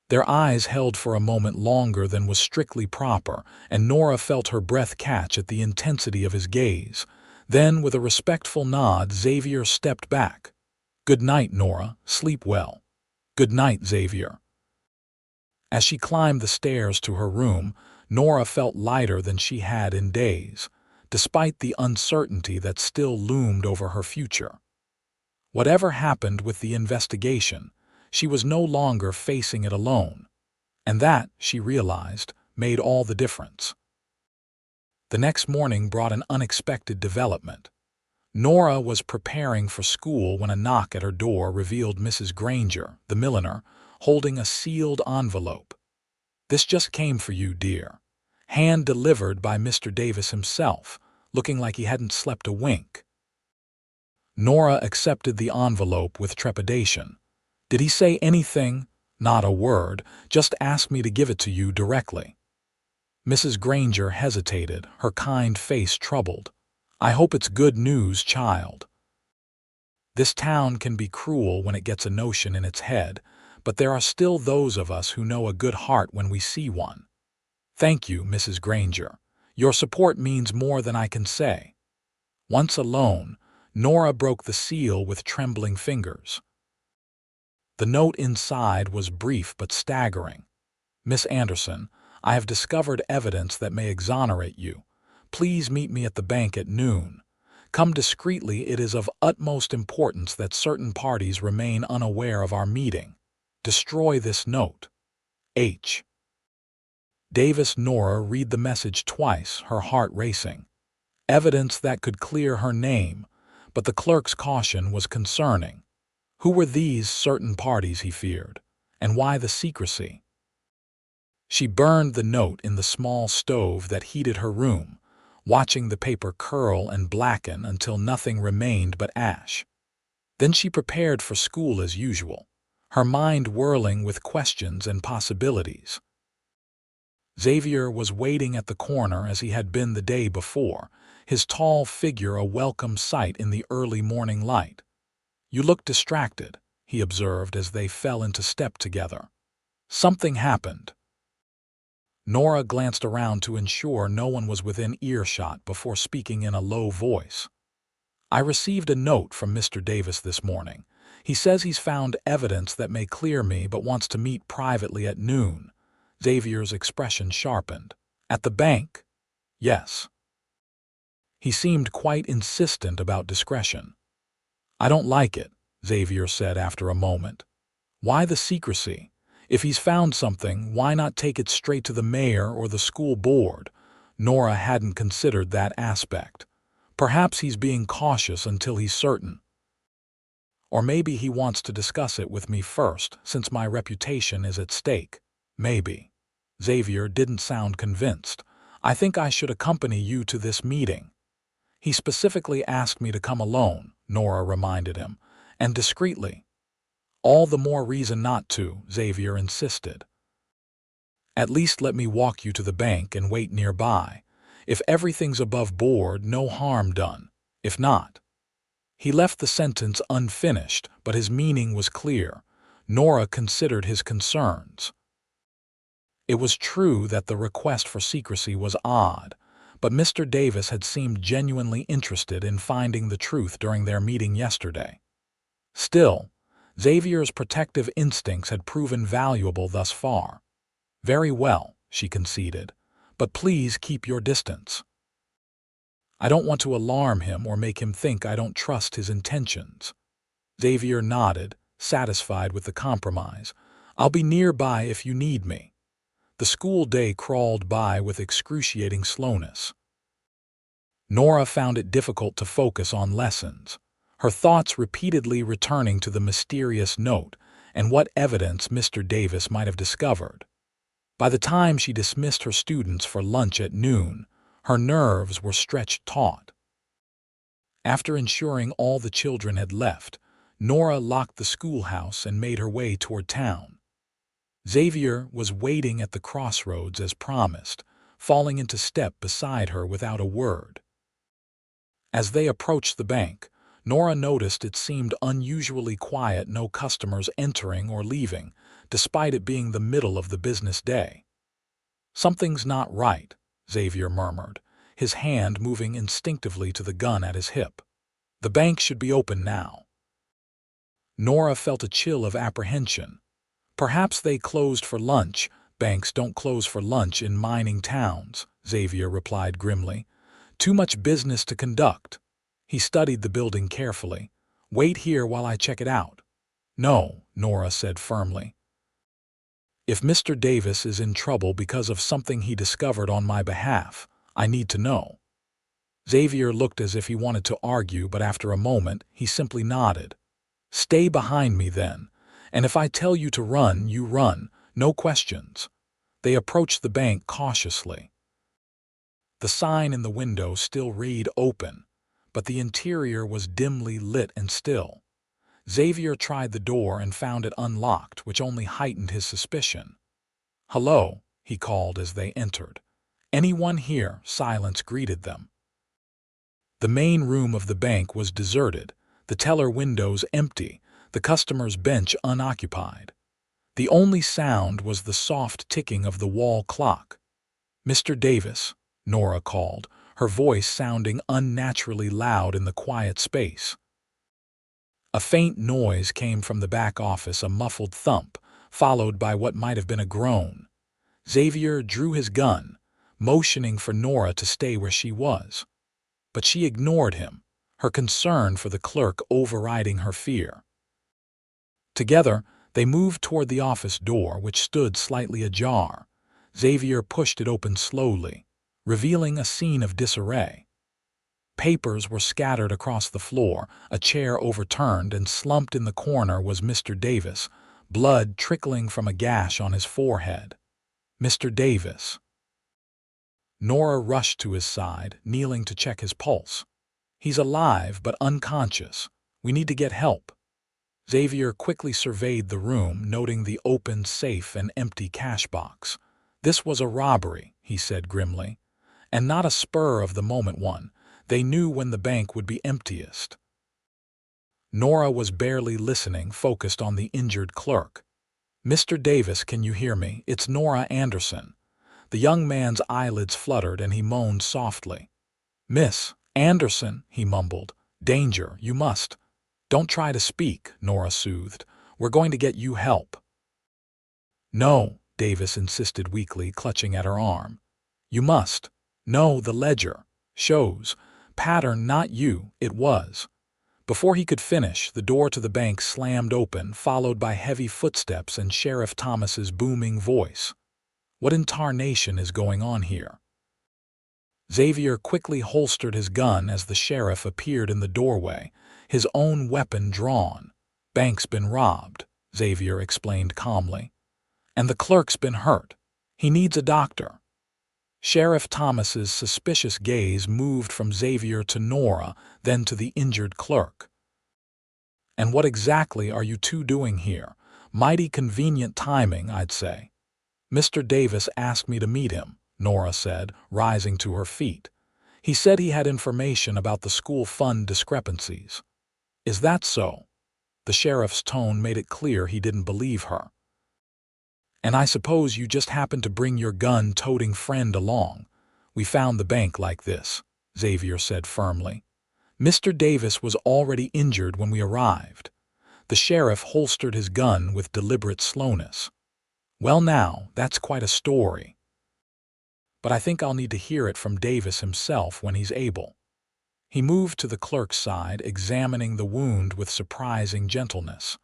Speaker 1: Their eyes held for a moment longer than was strictly proper, and Nora felt her breath catch at the intensity of his gaze. Then, with a respectful nod, Xavier stepped back. "Good night, Nora. Sleep well." "Good night, Xavier." As she climbed the stairs to her room, Nora felt lighter than she had in days. despite the uncertainty that still loomed over her future. Whatever happened with the investigation, she was no longer facing it alone, and that, she realized, made all the difference. The next morning brought an unexpected development. Nora was preparing for school when a knock at her door revealed Mrs. Granger, the milliner, holding a sealed envelope. "This just came for you, dear." Hand-delivered by Mr. Davis himself, looking like he hadn't slept a wink. Nora accepted the envelope with trepidation. "Did he say anything?" "Not a word, just asked me to give it to you directly." Mrs. Granger hesitated, her kind face troubled. "I hope it's good news, child." This town can be cruel when it gets a notion in its head, but there are still those of us who know a good heart when we see one. "Thank you, Mrs. Granger. Your support means more than I can say." Once alone, Nora broke the seal with trembling fingers. The note inside was brief but staggering. "Miss Anderson, I have discovered evidence that may exonerate you. Please meet me at the bank at noon. Come discreetly. It is of utmost importance that certain parties remain unaware of our meeting. Destroy this note. H. Davis." Nora read the message twice, her heart racing. Evidence that could clear her name, but the clerk's caution was concerning. Who were these certain parties, he feared, and why the secrecy? She burned the note in the small stove that heated her room, watching the paper curl and blacken until nothing remained but ash. Then she prepared for school as usual, her mind whirling with questions and possibilities. Xavier was waiting at the corner as he had been the day before, his tall figure a welcome sight in the early morning light. "You look distracted," he observed as they fell into step together. "Something happened." Nora glanced around to ensure no one was within earshot before speaking in a low voice. "I received a note from Mr. Davis this morning. He says he's found evidence that may clear me but wants to meet privately at noon." Xavier's expression sharpened. "At the bank?" "Yes." He seemed quite insistent about discretion. "I don't like it," Xavier said after a moment. "Why the secrecy? If he's found something, why not take it straight to the mayor or the school board?" Nora hadn't considered that aspect. "Perhaps he's being cautious until he's certain. Or maybe he wants to discuss it with me first, since my reputation is at stake. Maybe." Xavier didn't sound convinced. "I think I should accompany you to this meeting." "He specifically asked me to come alone," Nora reminded him, "and discreetly." "All the more reason not to," Xavier insisted. "At least let me walk you to the bank and wait nearby. If everything's above board, no harm done. If not—" He left the sentence unfinished, but his meaning was clear. Nora considered his concerns. It was true that the request for secrecy was odd, but Mr. Davis had seemed genuinely interested in finding the truth during their meeting yesterday. Still, Xavier's protective instincts had proven valuable thus far. "Very well," she conceded, "but please keep your distance. I don't want to alarm him or make him think I don't trust his intentions." Xavier nodded, satisfied with the compromise. "I'll be nearby if you need me." The school day crawled by with excruciating slowness. Nora found it difficult to focus on lessons, her thoughts repeatedly returning to the mysterious note and what evidence Mr. Davis might have discovered. By the time she dismissed her students for lunch at noon, her nerves were stretched taut. After ensuring all the children had left, Nora locked the schoolhouse and made her way toward town. Xavier was waiting at the crossroads as promised, falling into step beside her without a word. As they approached the bank, Nora noticed it seemed unusually quiet, no customers entering or leaving, despite it being the middle of the business day. "Something's not right," Xavier murmured, his hand moving instinctively to the gun at his hip. "The bank should be open now." Nora felt a chill of apprehension. "Perhaps they closed for lunch." "Banks don't close for lunch in mining towns," Xavier replied grimly. Too much business to conduct. He studied the building carefully. Wait here while I check it out. No, Nora said firmly. If Mr. Davis is in trouble because of something he discovered on my behalf, I need to know. Xavier looked as if he wanted to argue, but after a moment, he simply nodded. Stay behind me then, and if I tell you to run, you run, no questions. They approached the bank cautiously. The sign in the window still read open, but the interior was dimly lit and still. Xavier tried the door and found it unlocked, which only heightened his suspicion. Hello, he called as they entered. Anyone here? Silence greeted them. The main room of the bank was deserted, the teller windows empty, the customer's bench unoccupied. The only sound was the soft ticking of the wall clock. Mr. Davis, Nora called, her voice sounding unnaturally loud in the quiet space. A faint noise came from the back office, a muffled thump, followed by what might have been a groan. Xavier drew his gun, motioning for Nora to stay where she was. But she ignored him, her concern for the clerk overriding her fear. Together, they moved toward the office door, which stood slightly ajar. Xavier pushed it open slowly, revealing a scene of disarray. Papers were scattered across the floor, a chair overturned, and slumped in the corner was Mr. Davis, blood trickling from a gash on his forehead. Mr. Davis. Nora rushed to his side, kneeling to check his pulse. He's alive but unconscious. We need to get help. Xavier quickly surveyed the room, noting the open safe and empty cash box. This was a robbery, he said grimly, and not a spur-of-the-moment one. They knew when the bank would be emptiest. Nora was barely listening, focused on the injured clerk. Mr. Davis, can you hear me? It's Nora Anderson. The young man's eyelids fluttered and he moaned softly. Miss Anderson, he mumbled. Danger, you must. Don't try to speak, Nora soothed. We're going to get you help. No, Davis insisted weakly, clutching at her arm. You must. No, the ledger. Shows. Pattern, not you, it was. Before he could finish, the door to the bank slammed open, followed by heavy footsteps and Sheriff Thomas's booming voice. What in tarnation is going on here? Xavier quickly holstered his gun as the sheriff appeared in the doorway, his own weapon drawn. Bank's been robbed, Xavier explained calmly. And the clerk's been hurt. He needs a doctor. Sheriff Thomas's suspicious gaze moved from Xavier to Nora, then to the injured clerk. And what exactly are you two doing here? Mighty convenient timing, I'd say. Mr. Davis asked me to meet him, Nora said, rising to her feet. He said he had information about the school fund discrepancies. Is that so? The sheriff's tone made it clear he didn't believe her. And I suppose you just happened to bring your gun-toting friend along. We found the bank like this, Xavier said firmly. Mr. Davis was already injured when we arrived. The sheriff holstered his gun with deliberate slowness. Well now, that's quite a story. But I think I'll need to hear it from Davis himself when he's able. He moved to the clerk's side, examining the wound with surprising gentleness.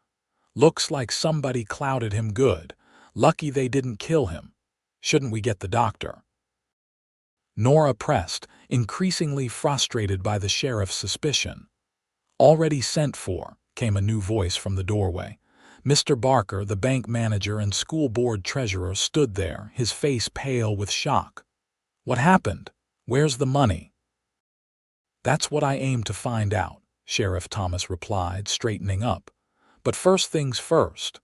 Speaker 1: Looks like somebody clouded him good. Lucky they didn't kill him. Shouldn't we get the doctor? Nora pressed, increasingly frustrated by the sheriff's suspicion. Already sent for, came a new voice from the doorway. Mr. Barker, the bank manager and school board treasurer, stood there, his face pale with shock. What happened? Where's the money? That's what I aim to find out, Sheriff Thomas replied, straightening up. But first things first.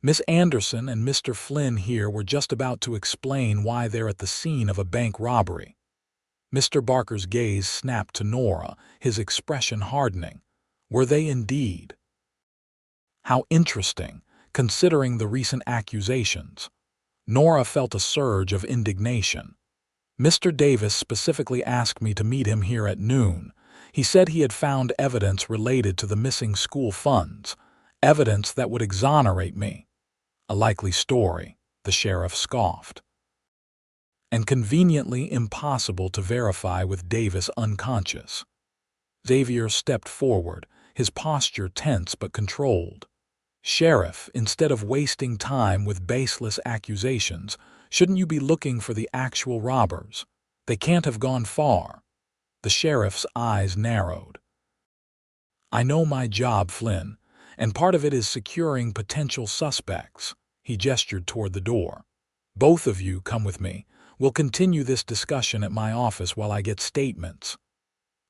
Speaker 1: Miss Anderson and Mr. Flynn here were just about to explain why they're at the scene of a bank robbery. Mr. Barker's gaze snapped to Nora, his expression hardening. Were they indeed? How interesting, considering the recent accusations. Nora felt a surge of indignation. Mr. Davis specifically asked me to meet him here at noon. He said he had found evidence related to the missing school funds, evidence that would exonerate me. A likely story, the sheriff scoffed. and conveniently impossible to verify with Davis unconscious. Xavier stepped forward, his posture tense but controlled. "Sheriff, instead of wasting time with baseless accusations, shouldn't you be looking for the actual robbers? They can't have gone far." The sheriff's eyes narrowed. "I know my job, Flynn, and part of it is securing potential suspects." He gestured toward the door. "Both of you come with me. We'll continue this discussion at my office while I get statements."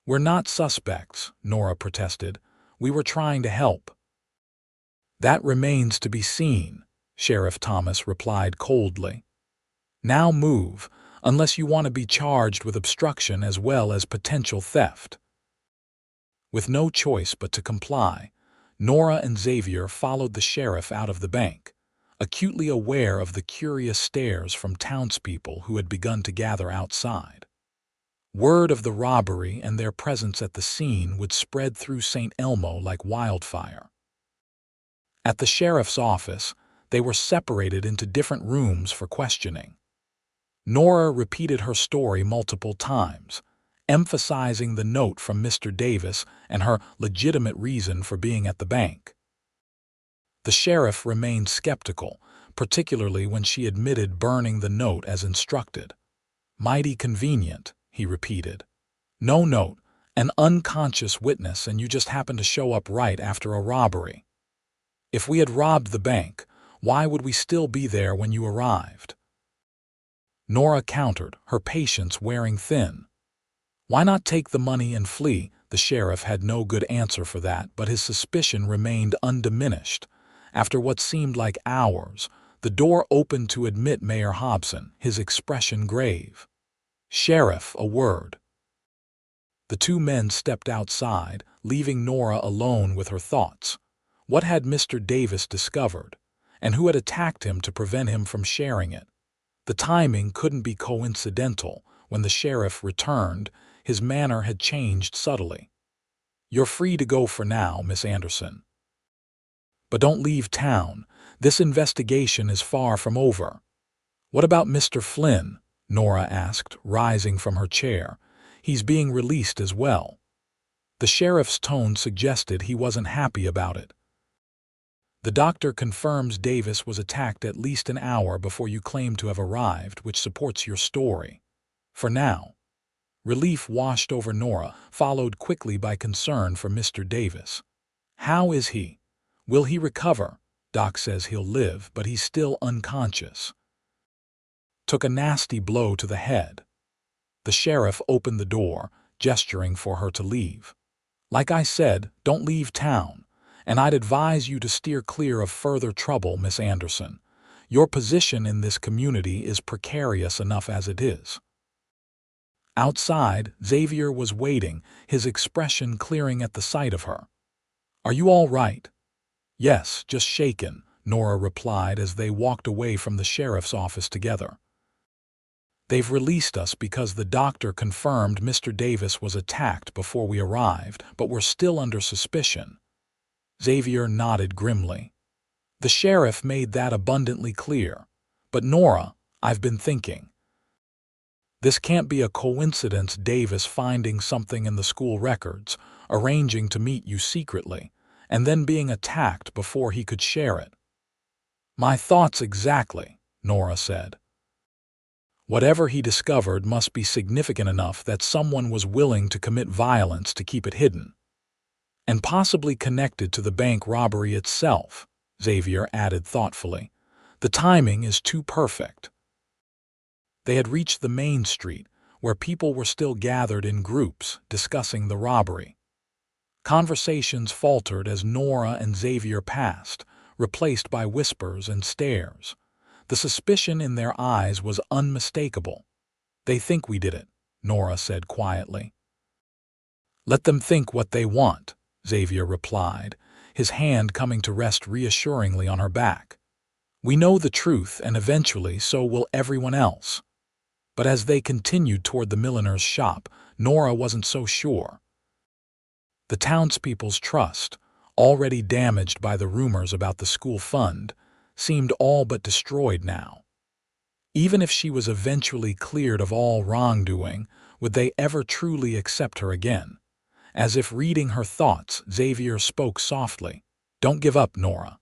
Speaker 1: "We're not suspects," Nora protested. "We were trying to help." "That remains to be seen," Sheriff Thomas replied coldly. "Now move, unless you want to be charged with obstruction as well as potential theft." With no choice but to comply, Nora and Xavier followed the sheriff out of the bank, acutely aware of the curious stares from townspeople who had begun to gather outside. Word of the robbery and their presence at the scene would spread through Saint Elmo like wildfire. At the sheriff's office, they were separated into different rooms for questioning. Nora repeated her story multiple times, emphasizing the note from Mr. Davis and her legitimate reason for being at the bank. The sheriff remained skeptical, particularly when she admitted burning the note as instructed. "Mighty convenient," he repeated. "No note, an unconscious witness, and you just happened to show up right after a robbery. If we had robbed the bank, why would we still be there when you arrived?" Nora countered, her patience wearing thin. "Why not take the money and flee?" The sheriff had no good answer for that, but his suspicion remained undiminished. After what seemed like hours, the door opened to admit Mayor Hobson, his expression grave. "Sheriff, a word." The two men stepped outside, leaving Nora alone with her thoughts. What had Mr. Davis discovered, and who had attacked him to prevent him from sharing it? The timing couldn't be coincidental. When the sheriff returned, his manner had changed subtly. "You're free to go for now, Miss Anderson. But don't leave town. This investigation is far from over." "What about Mr. Flynn?" Nora asked, rising from her chair. "He's being released as well." The sheriff's tone suggested he wasn't happy about it. "The doctor confirms Davis was attacked at least an hour before you claim to have arrived, which supports your story. For now." Relief washed over Nora, followed quickly by concern for Mr. Davis. "How is he? Will he recover?" "Doc says he'll live, but he's still unconscious." Took a nasty blow to the head. The sheriff opened the door, gesturing for her to leave. "Like I said, don't leave town, and I'd advise you to steer clear of further trouble, Miss Anderson. Your position in this community is precarious enough as it is." Outside, Xavier was waiting, his expression clearing at the sight of her. "Are you all right?" "Yes, just shaken," Nora replied as they walked away from the sheriff's office together. "They've released us because the doctor confirmed Mr. Davis was attacked before we arrived, but we're still under suspicion." Xavier nodded grimly. "The sheriff made that abundantly clear. But Nora, I've been thinking. This can't be a coincidence, Davis finding something in the school records, arranging to meet you secretly, and then being attacked before he could share it." "My thoughts exactly," Nora said. "Whatever he discovered must be significant enough that someone was willing to commit violence to keep it hidden. And possibly connected to the bank robbery itself," Xavier added thoughtfully. "The timing is too perfect." They had reached the main street, where people were still gathered in groups discussing the robbery. Conversations faltered as Nora and Xavier passed, replaced by whispers and stares. The suspicion in their eyes was unmistakable. "They think we did it," Nora said quietly. "Let them think what they want," Xavier replied, his hand coming to rest reassuringly on her back. "We know the truth, and eventually so will everyone else." But as they continued toward the milliner's shop, Nora wasn't so sure. The townspeople's trust, already damaged by the rumors about the school fund, seemed all but destroyed now. Even if she was eventually cleared of all wrongdoing, would they ever truly accept her again? As if reading her thoughts, Xavier spoke softly. "Don't give up, Nora.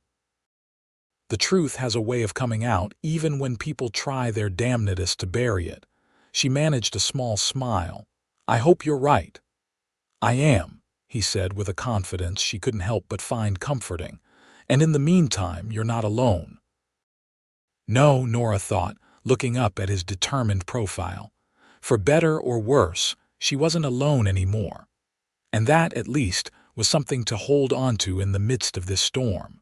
Speaker 1: The truth has a way of coming out even when people try their damnedest to bury it." She managed a small smile. "I hope you're right." "I am," he said with a confidence she couldn't help but find comforting. "And in the meantime, you're not alone." No, Nora thought, looking up at his determined profile. For better or worse, she wasn't alone anymore. And that, at least, was something to hold on to in the midst of this storm.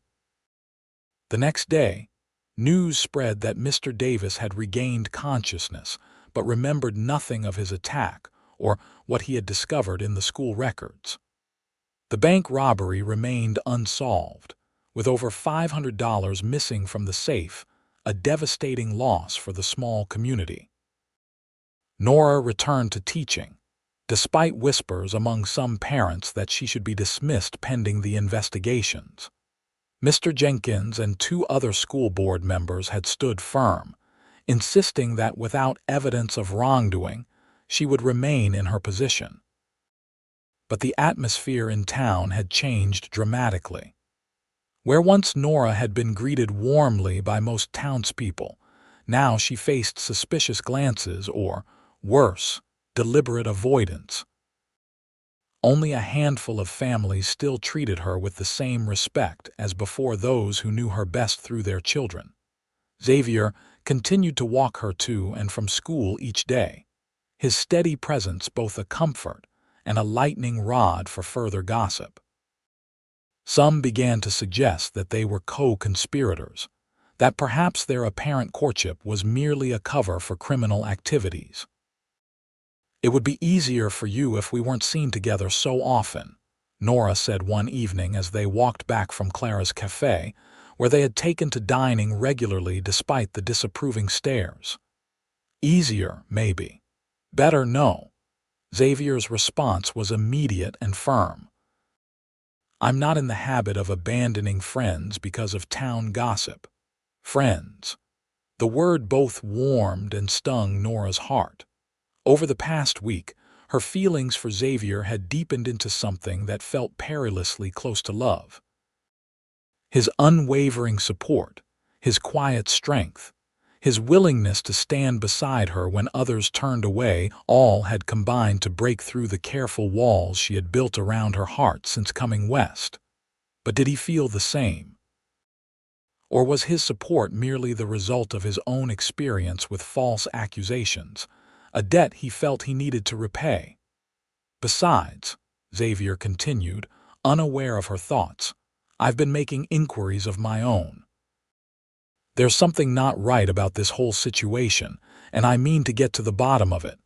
Speaker 1: The next day, news spread that Mr. Davis had regained consciousness, but remembered nothing of his attack or what he had discovered in the school records. The bank robbery remained unsolved, with over $500 missing from the safe, a devastating loss for the small community. Nora returned to teaching, despite whispers among some parents that she should be dismissed pending the investigations. Mr. Jenkins and 2 other school board members had stood firm, insisting that without evidence of wrongdoing, she would remain in her position. But the atmosphere in town had changed dramatically. Where once Nora had been greeted warmly by most townspeople, now she faced suspicious glances or, worse, deliberate avoidance. Only a handful of families still treated her with the same respect as before, those who knew her best through their children. Xavier continued to walk her to and from school each day, his steady presence both a comfort and a lightning rod for further gossip. Some began to suggest that they were co-conspirators, that perhaps their apparent courtship was merely a cover for criminal activities. "It would be easier for you if we weren't seen together so often," Nora said one evening as they walked back from Clara's cafe, where they had taken to dining regularly despite the disapproving stares. "Easier, maybe. Better, no." Xavier's response was immediate and firm. "I'm not in the habit of abandoning friends because of town gossip." Friends. The word both warmed and stung Nora's heart. Over the past week, her feelings for Xavier had deepened into something that felt perilously close to love. His unwavering support, his quiet strength, his willingness to stand beside her when others turned away, all had combined to break through the careful walls she had built around her heart since coming west. But did he feel the same? Or was his support merely the result of his own experience with false accusations, a debt he felt he needed to repay? "Besides," Xavier continued, unaware of her thoughts, "I've been making inquiries of my own. There's something not right about this whole situation, and I mean to get to the bottom of it."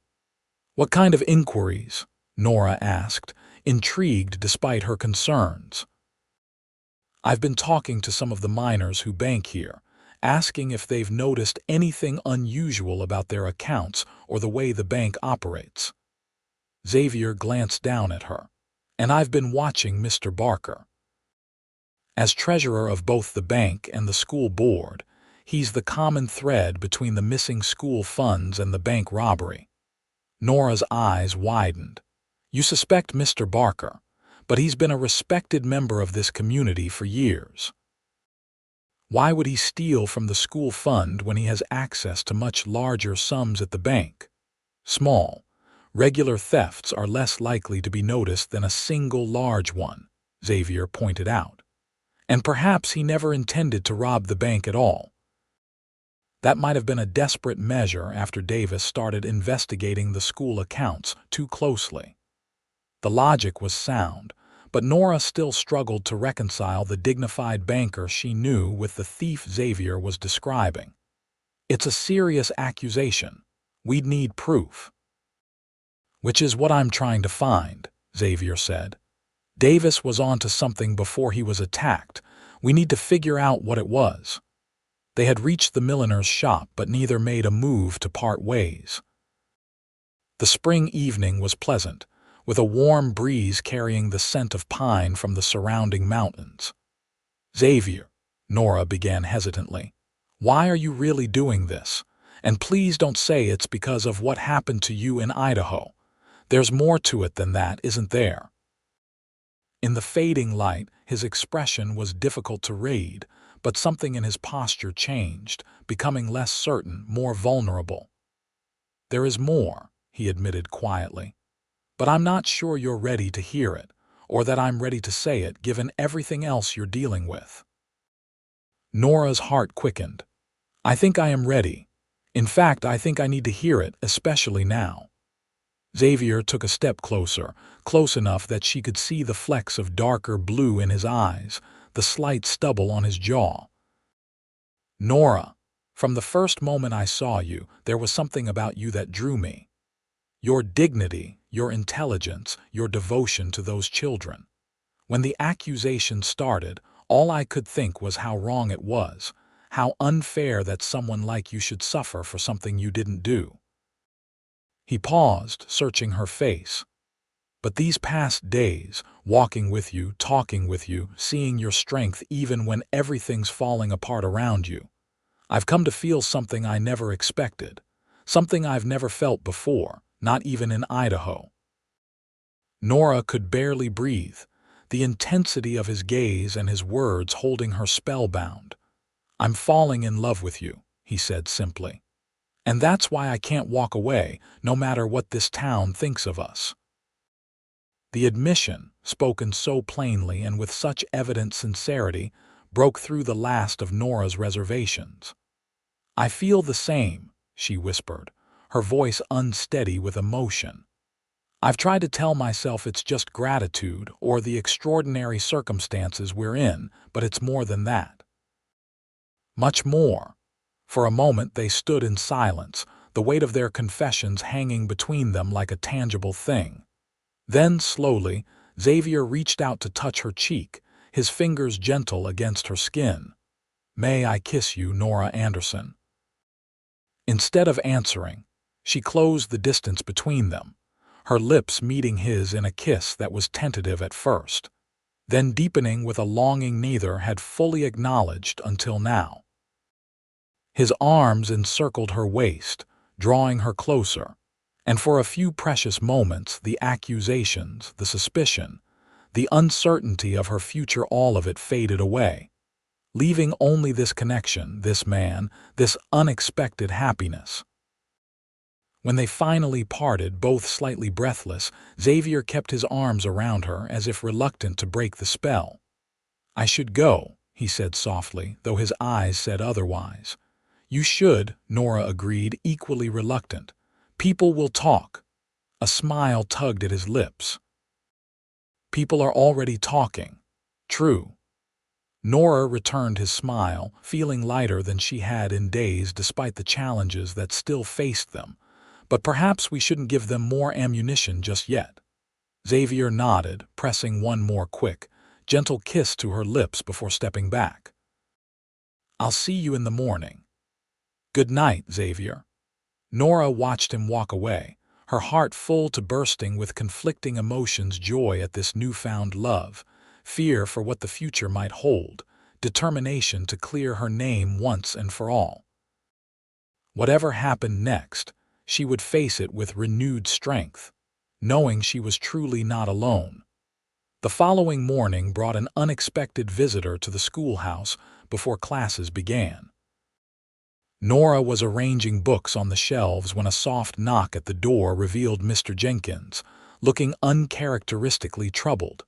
Speaker 1: "What kind of inquiries?" Nora asked, intrigued despite her concerns. "I've been talking to some of the miners who bank here, asking if they've noticed anything unusual about their accounts or the way the bank operates." Xavier glanced down at her. "And I've been watching Mr. Barker. As treasurer of both the bank and the school board, he's the common thread between the missing school funds and the bank robbery." Nora's eyes widened. "You suspect Mr. Barker, but he's been a respected member of this community for years. Why would he steal from the school fund when he has access to much larger sums at the bank? Small, regular thefts are less likely to be noticed than a single large one," Xavier pointed out. "And perhaps he never intended to rob the bank at all. That might have been a desperate measure after Davis started investigating the school accounts too closely." The logic was sound, but Nora still struggled to reconcile the dignified banker she knew with the thief Xavier was describing. "It's a serious accusation. We'd need proof." "Which is what I'm trying to find," Xavier said. "Davis was onto something before he was attacked. We need to figure out what it was." They had reached the milliner's shop, but neither made a move to part ways. The spring evening was pleasant, with a warm breeze carrying the scent of pine from the surrounding mountains. "Xavier," Nora began hesitantly, "why are you really doing this? And please don't say it's because of what happened to you in Idaho. There's more to it than that, isn't there?" In the fading light, his expression was difficult to read, but something in his posture changed, becoming less certain, more vulnerable. "There is more," he admitted quietly, "but I'm not sure you're ready to hear it, or that I'm ready to say it given everything else you're dealing with." Nora's heart quickened. "I think I am ready. In fact, I think I need to hear it, especially now." Xavier took a step closer, close enough that she could see the flecks of darker blue in his eyes, the slight stubble on his jaw. "Nora, from the first moment I saw you, there was something about you that drew me. Your dignity, your intelligence, your devotion to those children. When the accusation started, all I could think was how wrong it was, how unfair that someone like you should suffer for something you didn't do." He paused, searching her face. "But these past days, walking with you, talking with you, seeing your strength even when everything's falling apart around you, I've come to feel something I never expected, something I've never felt before, not even in Idaho." Nora could barely breathe, the intensity of his gaze and his words holding her spellbound. "I'm falling in love with you," he said simply. "And that's why I can't walk away, no matter what this town thinks of us." The admission, spoken so plainly and with such evident sincerity, broke through the last of Nora's reservations. "I feel the same," she whispered, her voice unsteady with emotion. "I've tried to tell myself it's just gratitude or the extraordinary circumstances we're in, but it's more than that." Much more. For a moment they stood in silence, the weight of their confessions hanging between them like a tangible thing. Then, slowly, Xavier reached out to touch her cheek, his fingers gentle against her skin. "May I kiss you, Nora Anderson?" Instead of answering, she closed the distance between them, her lips meeting his in a kiss that was tentative at first, then deepening with a longing neither had fully acknowledged until now. His arms encircled her waist, drawing her closer, and for a few precious moments the accusations, the suspicion, the uncertainty of her future, all of it faded away, leaving only this connection, this man, this unexpected happiness. When they finally parted, both slightly breathless, Xavier kept his arms around her as if reluctant to break the spell. "I should go," he said softly, though his eyes said otherwise. "You should," Nora agreed, equally reluctant. "People will talk." A smile tugged at his lips. "People are already talking." "True." Nora returned his smile, feeling lighter than she had in days despite the challenges that still faced them. "But perhaps we shouldn't give them more ammunition just yet." Xavier nodded, pressing one more quick, gentle kiss to her lips before stepping back. "I'll see you in the morning." "Good night, Xavier." Nora watched him walk away, her heart full to bursting with conflicting emotions, joy at this newfound love, fear for what the future might hold, determination to clear her name once and for all. Whatever happened next, she would face it with renewed strength, knowing she was truly not alone. The following morning brought an unexpected visitor to the schoolhouse before classes began. Nora was arranging books on the shelves when a soft knock at the door revealed Mr. Jenkins, looking uncharacteristically troubled.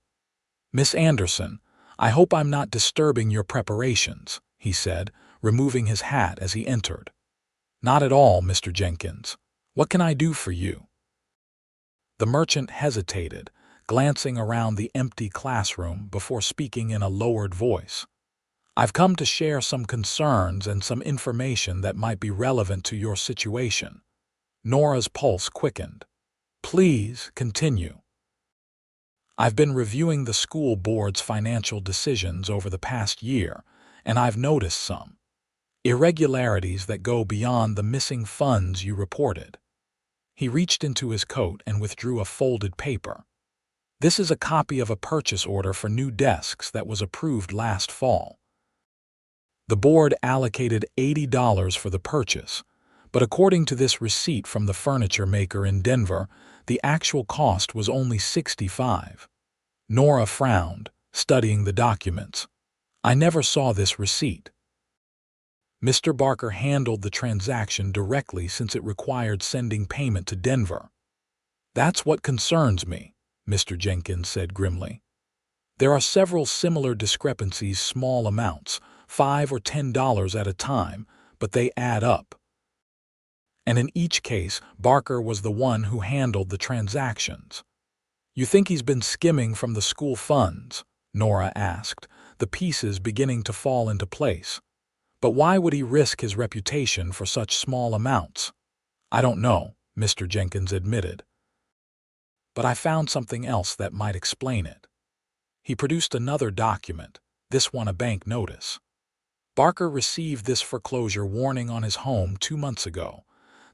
Speaker 1: "Miss Anderson, I hope I'm not disturbing your preparations," he said, removing his hat as he entered. "Not at all, Mr. Jenkins. What can I do for you?" The merchant hesitated, glancing around the empty classroom before speaking in a lowered voice. "I've come to share some concerns and some information that might be relevant to your situation." Nora's pulse quickened. "Please, continue." "I've been reviewing the school board's financial decisions over the past year, and I've noticed some irregularities that go beyond the missing funds you reported." He reached into his coat and withdrew a folded paper. "This is a copy of a purchase order for new desks that was approved last fall. The board allocated $80 for the purchase, But according to this receipt from the furniture maker in Denver, the actual cost was only $65. Nora frowned, studying the documents. I never saw this receipt. Mr. Barker handled the transaction directly since it required sending payment to Denver. That's what concerns me, Mr. Jenkins said grimly. There are several similar discrepancies, small amounts, $5 or $10 at a time, but they add up. And in each case, Barker was the one who handled the transactions. You think he's been skimming from the school funds? Nora asked, the pieces beginning to fall into place. But why would he risk his reputation for such small amounts? I don't know, Mr. Jenkins admitted. But I found something else that might explain it. He produced another document, this one a bank notice. Barker received this foreclosure warning on his home 2 months ago.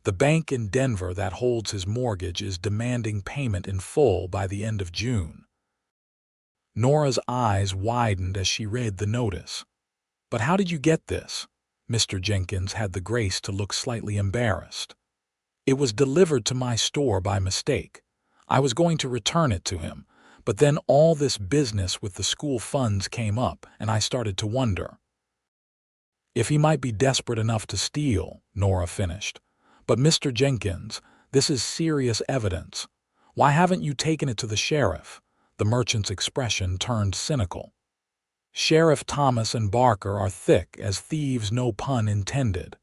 Speaker 1: The bank in Denver that holds his mortgage is demanding payment in full by the end of June. Nora's eyes widened as she read the notice. But how did you get this? Mr. Jenkins had the grace to look slightly embarrassed. It was delivered to my store by mistake. I was going to return it to him, but then all this business with the school funds came up, and I started to wonder. If he might be desperate enough to steal, Nora finished. But Mr. Jenkins, this is serious evidence. Why haven't you taken it to the sheriff? The merchant's expression turned cynical. Sheriff Thomas and Barker are thick as thieves, no pun intended.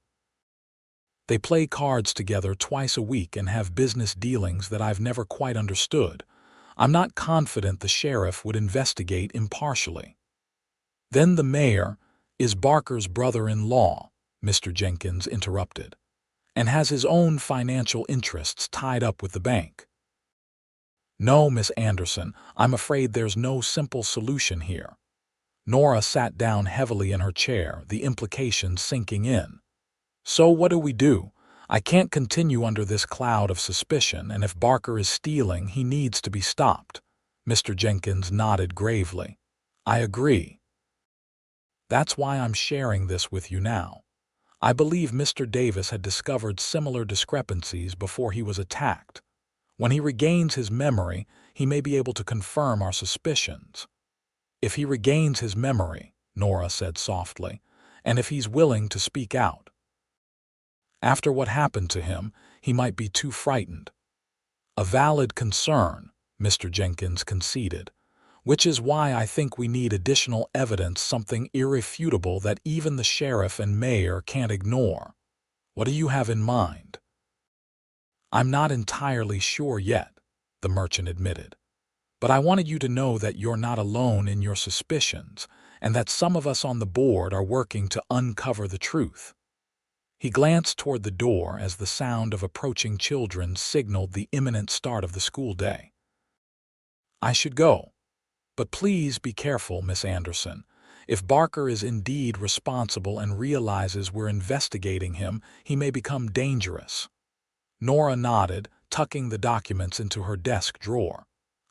Speaker 1: They play cards together twice a week and have business dealings that I've never quite understood. I'm not confident the sheriff would investigate impartially. Then the mayor is Barker's brother-in-law, Mr. Jenkins interrupted, and has his own financial interests tied up with the bank. No, Miss Anderson, I'm afraid there's no simple solution here. Nora sat down heavily in her chair, the implications sinking in. So what do we do? I can't continue under this cloud of suspicion, and if Barker is stealing, he needs to be stopped. Mr. Jenkins nodded gravely. I agree. That's why I'm sharing this with you now. I believe Mr. Davis had discovered similar discrepancies before he was attacked. When he regains his memory, he may be able to confirm our suspicions. If he regains his memory, Nora said softly, and if he's willing to speak out. After what happened to him, he might be too frightened. A valid concern, Mr. Jenkins conceded, which is why I think we need additional evidence, something irrefutable that even the sheriff and mayor can't ignore. What do you have in mind? I'm not entirely sure yet, the merchant admitted. But I wanted you to know that you're not alone in your suspicions, and that some of us on the board are working to uncover the truth. He glanced toward the door as the sound of approaching children signaled the imminent start of the school day. I should go. But please be careful, Miss Anderson. If Barker is indeed responsible and realizes we're investigating him, he may become dangerous. Nora nodded, tucking the documents into her desk drawer.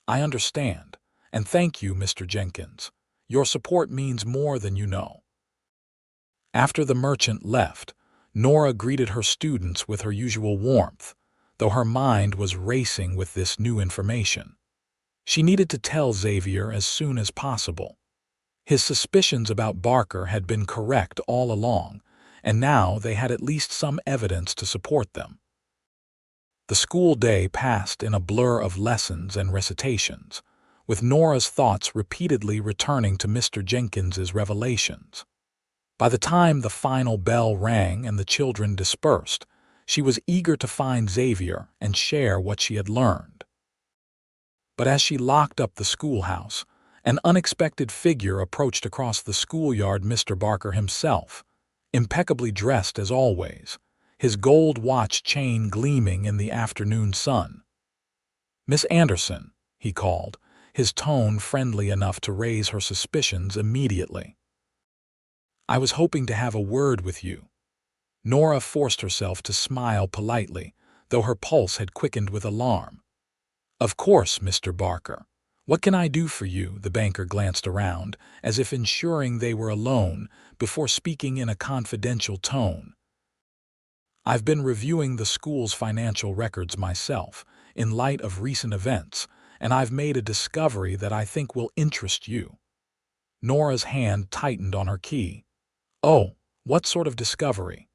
Speaker 1: I understand, and thank you, Mr. Jenkins. Your support means more than you know. After the merchant left, Nora greeted her students with her usual warmth, though her mind was racing with this new information. She needed to tell Xavier as soon as possible. His suspicions about Barker had been correct all along, and now they had at least some evidence to support them. The school day passed in a blur of lessons and recitations, with Nora's thoughts repeatedly returning to Mr. Jenkins's revelations. By the time the final bell rang and the children dispersed, she was eager to find Xavier and share what she had learned. But as she locked up the schoolhouse, an unexpected figure approached across the schoolyard, Mr. Barker himself, impeccably dressed as always, his gold watch chain gleaming in the afternoon sun. Miss Anderson, he called, his tone friendly enough to raise her suspicions immediately. I was hoping to have a word with you. Nora forced herself to smile politely, though her pulse had quickened with alarm. Of course, Mr. Barker. What can I do for you? The banker glanced around, as if ensuring they were alone, before speaking in a confidential tone. I've been reviewing the school's financial records myself, in light of recent events, and I've made a discovery that I think will interest you." Nora's hand tightened on her key. "Oh, what sort of discovery?"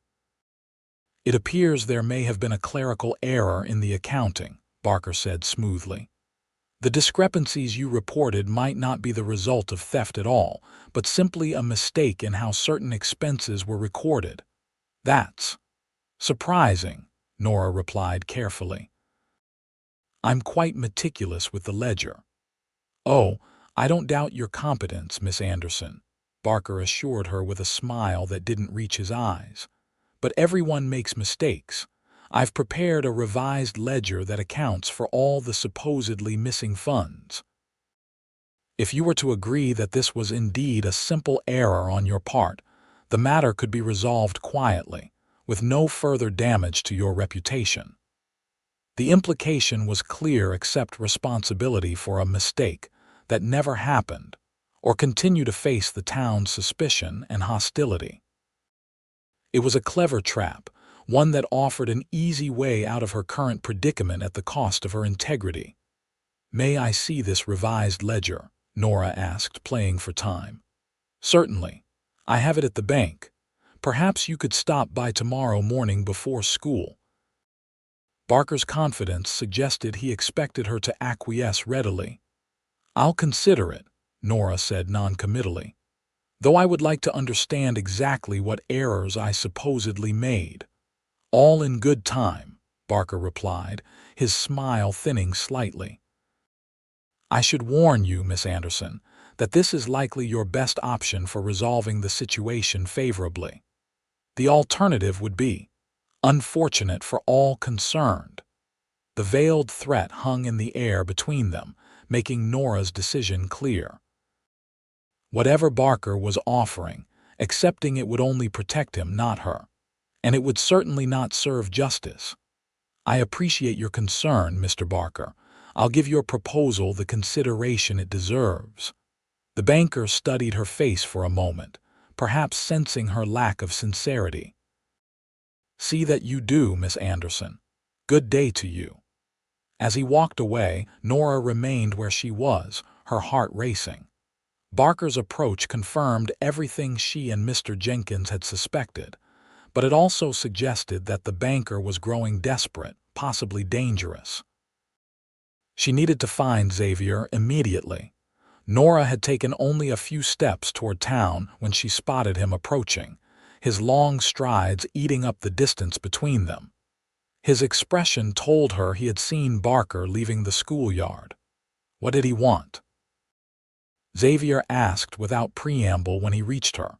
Speaker 1: "It appears there may have been a clerical error in the accounting," Barker said smoothly. "The discrepancies you reported might not be the result of theft at all, but simply a mistake in how certain expenses were recorded." "That's surprising," Nora replied carefully. "I'm quite meticulous with the ledger." "Oh, I don't doubt your competence, Miss Anderson," Barker assured her with a smile that didn't reach his eyes. "But everyone makes mistakes. I've prepared a revised ledger that accounts for all the supposedly missing funds. If you were to agree that this was indeed a simple error on your part, the matter could be resolved quietly, with no further damage to your reputation." The implication was clear: accept responsibility for a mistake that never happened, or continue to face the town's suspicion and hostility. It was a clever trap, one that offered an easy way out of her current predicament at the cost of her integrity. "May I see this revised ledger?" Nora asked, playing for time. "Certainly. I have it at the bank. Perhaps you could stop by tomorrow morning before school." Barker's confidence suggested he expected her to acquiesce readily. "I'll consider it," Nora said noncommittally, "though I would like to understand exactly what errors I supposedly made." "All in good time," Barker replied, his smile thinning slightly. "I should warn you, Miss Anderson, that this is likely your best option for resolving the situation favorably. The alternative would be unfortunate for all concerned." The veiled threat hung in the air between them, making Nora's decision clear. Whatever Barker was offering, accepting it would only protect him, not her, and it would certainly not serve justice. "I appreciate your concern, Mr. Barker. I'll give your proposal the consideration it deserves." The banker studied her face for a moment, perhaps sensing her lack of sincerity. "See that you do, Miss Anderson. Good day to you." As he walked away, Nora remained where she was, her heart racing. Barker's approach confirmed everything she and Mr. Jenkins had suspected, but it also suggested that the banker was growing desperate, possibly dangerous. She needed to find Xavier immediately. Nora had taken only a few steps toward town when she spotted him approaching, his long strides eating up the distance between them. His expression told her he had seen Barker leaving the schoolyard. What did he want? Xavier asked without preamble when he reached her.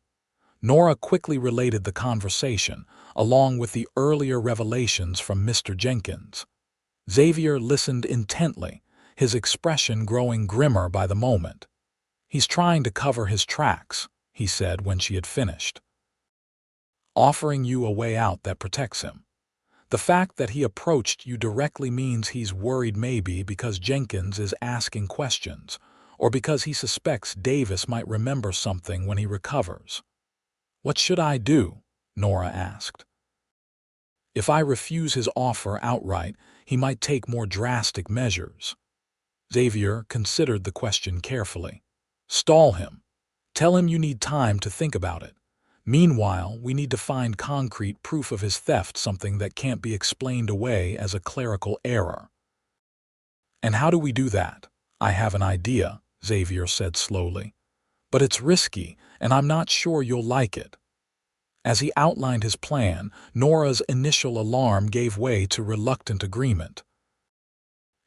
Speaker 1: Nora quickly related the conversation, along with the earlier revelations from Mr. Jenkins. Xavier listened intently, his expression growing grimmer by the moment. "He's trying to cover his tracks," he said when she had finished. "Offering you a way out that protects him. The fact that he approached you directly means he's worried, maybe because Jenkins is asking questions, or because he suspects Davis might remember something when he recovers." "What should I do?" Nora asked. "If I refuse his offer outright, he might take more drastic measures." Xavier considered the question carefully. "Stall him. Tell him you need time to think about it. Meanwhile, we need to find concrete proof of his theft, something that can't be explained away as a clerical error." "And how do we do that?" "I have an idea," Xavier said slowly. "But it's risky, and I'm not sure you'll like it." As he outlined his plan, Nora's initial alarm gave way to reluctant agreement.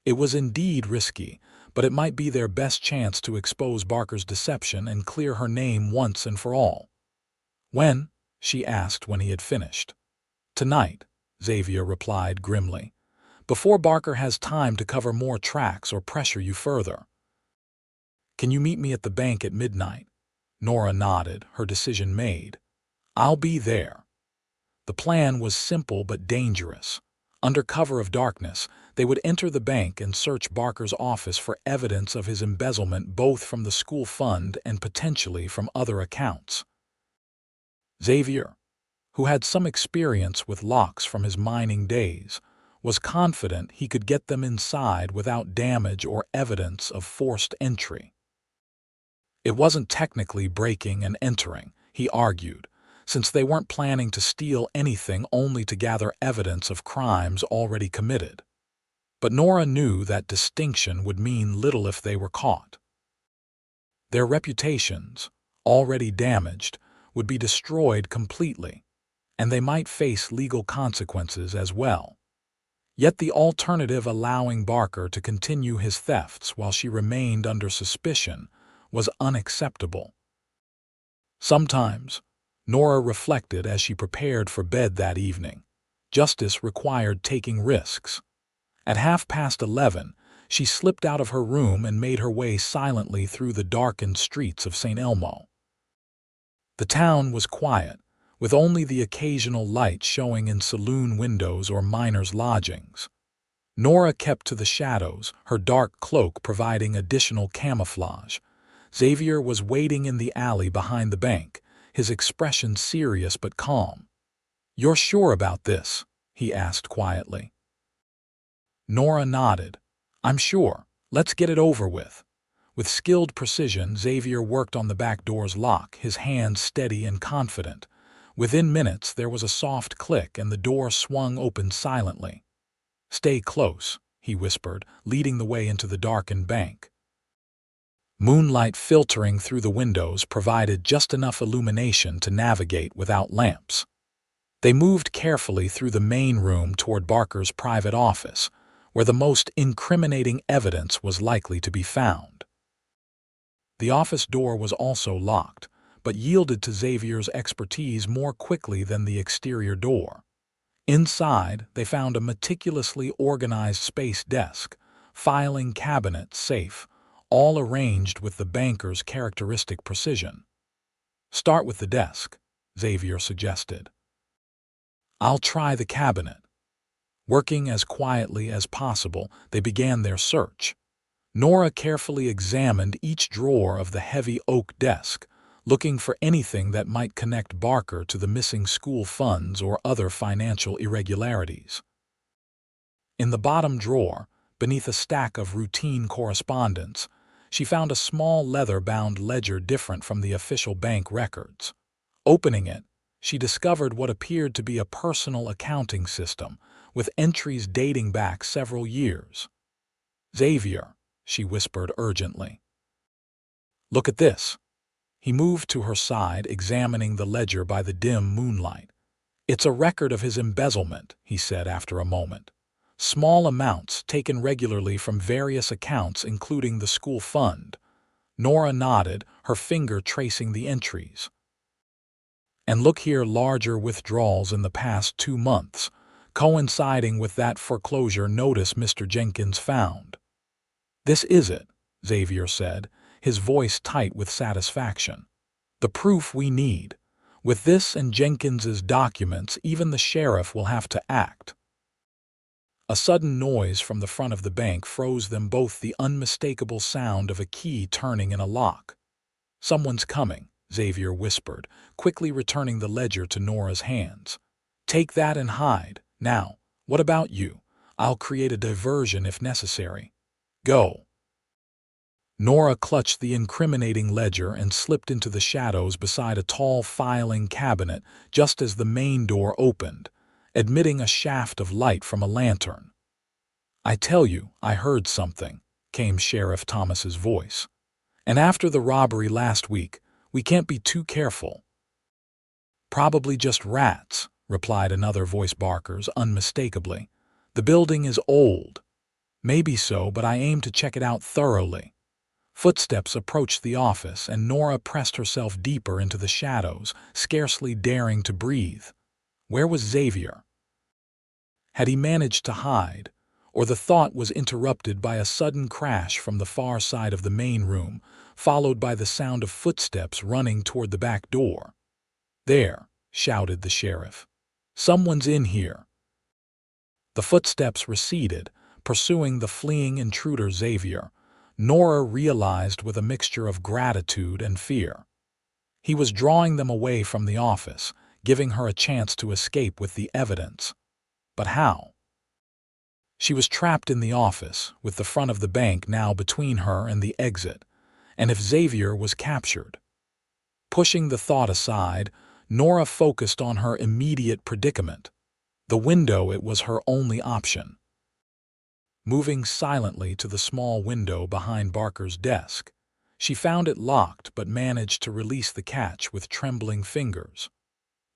Speaker 1: It was indeed risky, but it might be their best chance to expose Barker's deception and clear her name once and for all. "When?" she asked when he had finished. "Tonight," Xavier replied grimly, "before Barker has time to cover more tracks or pressure you further." "Can you meet me at the bank at midnight?" Nora nodded, her decision made. "I'll be there." The plan was simple but dangerous. Under cover of darkness, they would enter the bank and search Barker's office for evidence of his embezzlement, both from the school fund and potentially from other accounts. "Xavier," who had some experience with locks from his mining days, was confident he could get them inside without damage or evidence of forced entry. It wasn't technically breaking and entering, he argued, since they weren't planning to steal anything only to gather evidence of crimes already committed. But Nora knew that distinction would mean little if they were caught. Their reputations, already damaged, would be destroyed completely, and they might face legal consequences as well. Yet the alternative, allowing Barker to continue his thefts while she remained under suspicion, was unacceptable. Sometimes, Nora reflected as she prepared for bed that evening, justice required taking risks. At 11:30, she slipped out of her room and made her way silently through the darkened streets of Saint Elmo. The town was quiet, with only the occasional light showing in saloon windows or miners' lodgings. Nora kept to the shadows, her dark cloak providing additional camouflage. Xavier was waiting in the alley behind the bank, his expression serious but calm. "You're sure about this?" he asked quietly. Nora nodded. "I'm sure. Let's get it over with." With skilled precision, Xavier worked on the back door's lock, his hands steady and confident. Within minutes, there was a soft click and the door swung open silently. "Stay close," he whispered, leading the way into the darkened bank. Moonlight filtering through the windows provided just enough illumination to navigate without lamps. They moved carefully through the main room toward Barker's private office, where the most incriminating evidence was likely to be found. The office door was also locked, but yielded to Xavier's expertise more quickly than the exterior door. Inside, they found a meticulously organized space desk, filing cabinet, safe, all arranged with the banker's characteristic precision. "Start with the desk," Xavier suggested. "I'll try the cabinet." Working as quietly as possible, they began their search. Nora carefully examined each drawer of the heavy oak desk, looking for anything that might connect Barker to the missing school funds or other financial irregularities. In the bottom drawer, beneath a stack of routine correspondence, she found a small leather-bound ledger different from the official bank records. Opening it, she discovered what appeared to be a personal accounting system, with entries dating back several years. "Xavier," she whispered urgently. "Look at this." He moved to her side, examining the ledger by the dim moonlight. "It's a record of his embezzlement," he said after a moment. "Small amounts taken regularly from various accounts, including the school fund." Nora nodded, her finger tracing the entries. "And look here, larger withdrawals in the past 2 months, coinciding with that foreclosure notice Mr. Jenkins found." "This is it," Xavier said, his voice tight with satisfaction. "The proof we need. With this and Jenkins's documents, even the sheriff will have to act." A sudden noise from the front of the bank froze them both, the unmistakable sound of a key turning in a lock. "Someone's coming," Xavier whispered, quickly returning the ledger to Nora's hands. "Take that and hide. Now, what about you? I'll create a diversion if necessary. Go." Nora clutched the incriminating ledger and slipped into the shadows beside a tall filing cabinet just as the main door opened, admitting a shaft of light from a lantern. "I tell you, I heard something," came Sheriff Thomas's voice. "And after the robbery last week, we can't be too careful." "Probably just rats," replied another voice, Barker's, unmistakably. "The building is old." "Maybe so, but I aim to check it out thoroughly." Footsteps approached the office, and Nora pressed herself deeper into the shadows, scarcely daring to breathe. Where was Xavier? Had he managed to hide, or the thought was interrupted by a sudden crash from the far side of the main room, followed by the sound of footsteps running toward the back door? "There," shouted the sheriff. "Someone's in here." The footsteps receded, pursuing the fleeing intruder Xavier. Nora realized with a mixture of gratitude and fear. He was drawing them away from the office, giving her a chance to escape with the evidence. But how? She was trapped in the office, with the front of the bank now between her and the exit, and if Xavier was captured. Pushing the thought aside, Nora focused on her immediate predicament. The window, it was her only option. Moving silently to the small window behind Barker's desk, she found it locked but managed to release the catch with trembling fingers.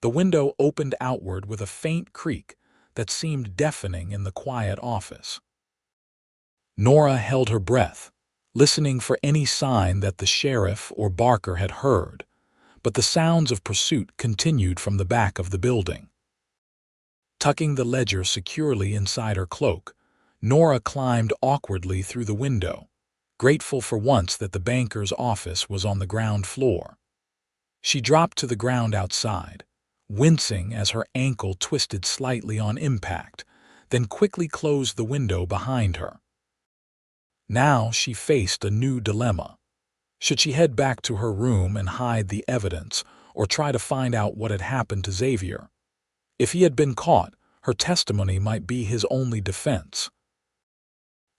Speaker 1: The window opened outward with a faint creak that seemed deafening in the quiet office. Nora held her breath, listening for any sign that the sheriff or Barker had heard, but the sounds of pursuit continued from the back of the building. Tucking the ledger securely inside her cloak, Nora climbed awkwardly through the window, grateful for once that the banker's office was on the ground floor. She dropped to the ground outside, wincing as her ankle twisted slightly on impact, then quickly closed the window behind her. Now she faced a new dilemma. Should she head back to her room and hide the evidence, or try to find out what had happened to Xavier? If he had been caught, her testimony might be his only defense.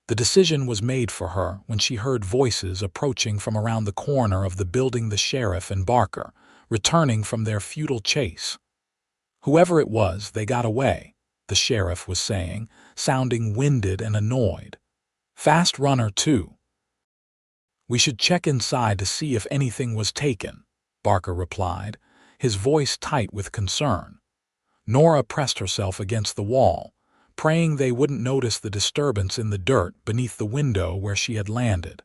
Speaker 1: The decision was made for her when she heard voices approaching from around the corner of the building, the sheriff and Barker, returning from their futile chase. Whoever it was, they got away, the sheriff was saying, sounding winded and annoyed. Fast runner, too. We should check inside to see if anything was taken, Barker replied, his voice tight with concern. Nora pressed herself against the wall, praying they wouldn't notice the disturbance in the dirt beneath the window where she had landed.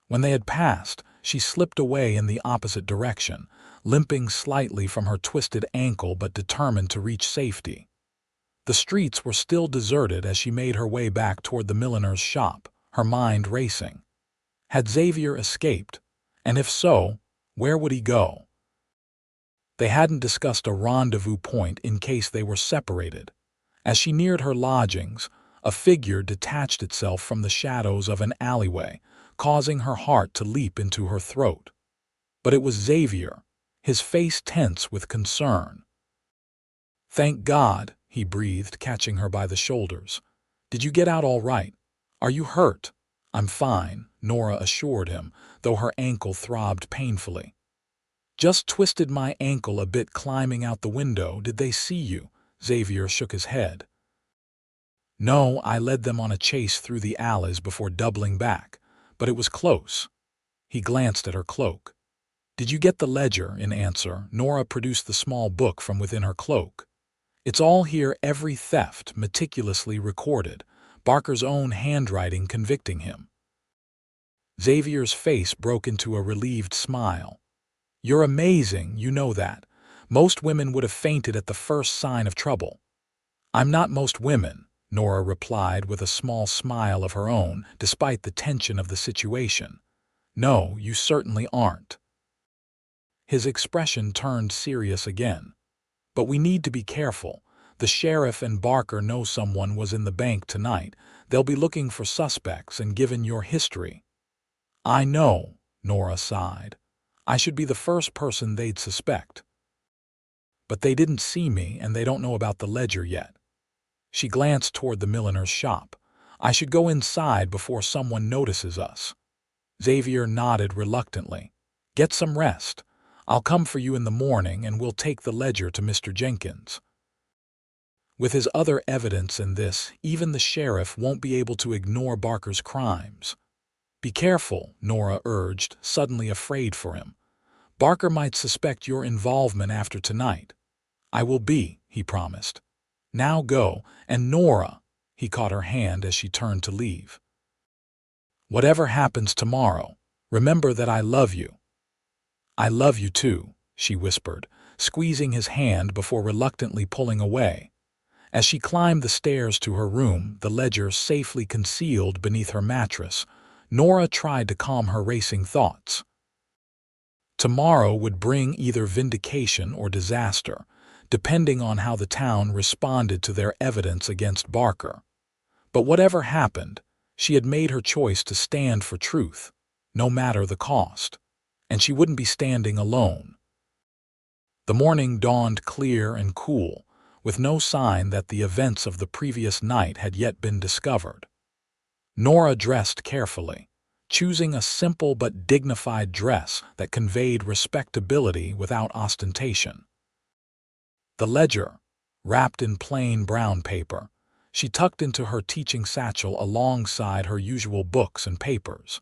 Speaker 1: When they had passed, she slipped away in the opposite direction, limping slightly from her twisted ankle but determined to reach safety. The streets were still deserted as she made her way back toward the milliner's shop, her mind racing. Had Xavier escaped? And if so, where would he go? They hadn't discussed a rendezvous point in case they were separated. As she neared her lodgings, a figure detached itself from the shadows of an alleyway, causing her heart to leap into her throat. But it was Xavier, his face tense with concern. "Thank God," he breathed, catching her by the shoulders. "Did you get out all right? Are you hurt?" "I'm fine," Nora assured him, though her ankle throbbed painfully. "Just twisted my ankle a bit climbing out the window. Did they see you?" Xavier shook his head. "No, I led them on a chase through the alleys before doubling back, but it was close." He glanced at her cloak. "Did you get the ledger?" In answer, Nora produced the small book from within her cloak. "It's all here, every theft meticulously recorded, Barker's own handwriting convicting him." Xavier's face broke into a relieved smile. "You're amazing, you know that. Most women would have fainted at the first sign of trouble." "I'm not most women," Nora replied with a small smile of her own, despite the tension of the situation. "No, you certainly aren't." His expression turned serious again. "But we need to be careful. The sheriff and Barker know someone was in the bank tonight. They'll be looking for suspects, and given your history—" "I know," Nora sighed. "I should be the first person they'd suspect. But they didn't see me, and they don't know about the ledger yet." She glanced toward the milliner's shop. "I should go inside before someone notices us." Xavier nodded reluctantly. "Get some rest. I'll come for you in the morning, and we'll take the ledger to Mr. Jenkins. With his other evidence in this, even the sheriff won't be able to ignore Barker's crimes." "Be careful," Nora urged, suddenly afraid for him. "Barker might suspect your involvement after tonight." "I will be," he promised. "Now go, and Nora," he caught her hand as she turned to leave. "Whatever happens tomorrow, remember that I love you." "I love you too," she whispered, squeezing his hand before reluctantly pulling away. As she climbed the stairs to her room, the ledger safely concealed beneath her mattress, Nora tried to calm her racing thoughts. Tomorrow would bring either vindication or disaster, depending on how the town responded to their evidence against Barker. But whatever happened, she had made her choice to stand for truth, no matter the cost. And she wouldn't be standing alone. The morning dawned clear and cool, with no sign that the events of the previous night had yet been discovered. Nora dressed carefully, choosing a simple but dignified dress that conveyed respectability without ostentation. The ledger, wrapped in plain brown paper, she tucked into her teaching satchel alongside her usual books and papers.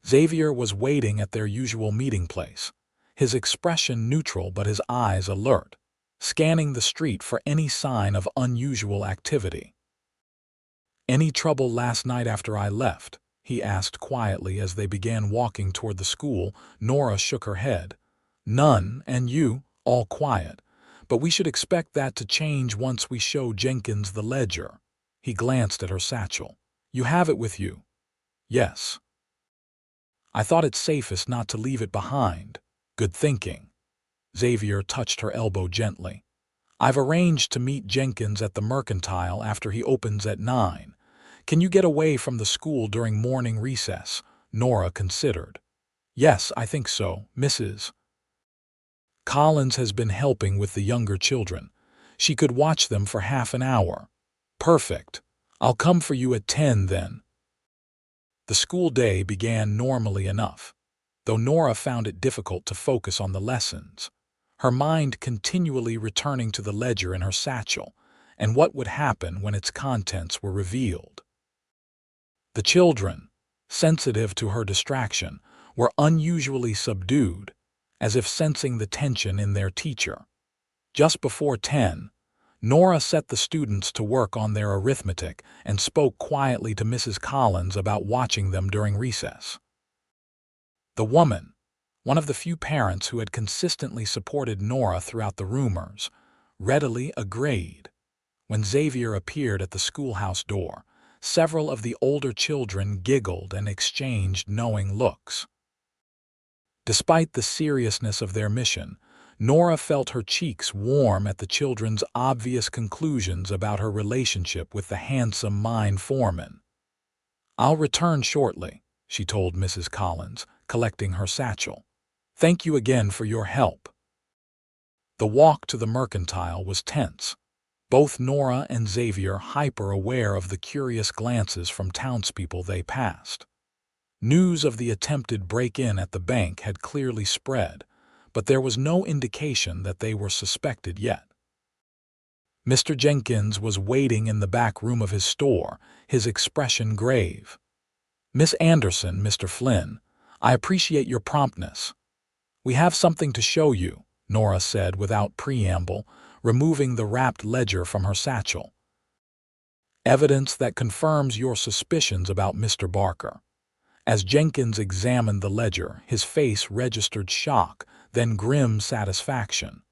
Speaker 1: Xavier was waiting at their usual meeting place, his expression neutral but his eyes alert, scanning the street for any sign of unusual activity. "Any trouble last night after I left?" he asked quietly as they began walking toward the school. Nora shook her head. "None, and you, all quiet. But we should expect that to change once we show Jenkins the ledger." He glanced at her satchel. "You have it with you?" "Yes." "I thought it safest not to leave it behind." "Good thinking." Xavier touched her elbow gently. "I've arranged to meet Jenkins at the Mercantile after he opens at 9. Can you get away from the school during morning recess?" Nora considered. "Yes, I think so, Mrs. Collins has been helping with the younger children. She could watch them for half an hour." "Perfect. I'll come for you at 10 then." The school day began normally enough, though Nora found it difficult to focus on the lessons, her mind continually returning to the ledger in her satchel and what would happen when its contents were revealed. The children, sensitive to her distraction, were unusually subdued, as if sensing the tension in their teacher. Just before 10, Nora set the students to work on their arithmetic and spoke quietly to Mrs. Collins about watching them during recess. The woman, one of the few parents who had consistently supported Nora throughout the rumors, readily agreed. When Xavier appeared at the schoolhouse door, several of the older children giggled and exchanged knowing looks. Despite the seriousness of their mission, Nora felt her cheeks warm at the children's obvious conclusions about her relationship with the handsome mine foreman. "I'll return shortly," she told Mrs. Collins, collecting her satchel. "Thank you again for your help." The walk to the Mercantile was tense, both Nora and Xavier hyper-aware of the curious glances from townspeople they passed. News of the attempted break-in at the bank had clearly spread, but there was no indication that they were suspected yet. Mr. Jenkins was waiting in the back room of his store, his expression grave. "Miss Anderson, Mr. Flynn, I appreciate your promptness. We have something to show you," Nora said without preamble, removing the wrapped ledger from her satchel. "Evidence that confirms your suspicions about Mr. Barker." As Jenkins examined the ledger, his face registered shock, then grim satisfaction.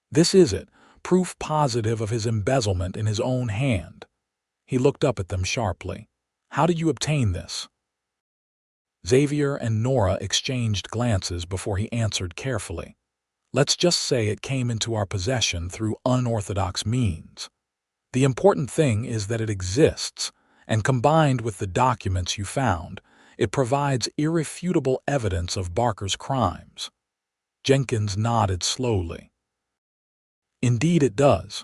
Speaker 1: "This is it, proof positive of his embezzlement in his own hand." He looked up at them sharply. "How did you obtain this?" Xavier and Nora exchanged glances before he answered carefully. "Let's just say it came into our possession through unorthodox means. The important thing is that it exists, and combined with the documents you found, it provides irrefutable evidence of Barker's crimes." Jenkins nodded slowly. "Indeed it does.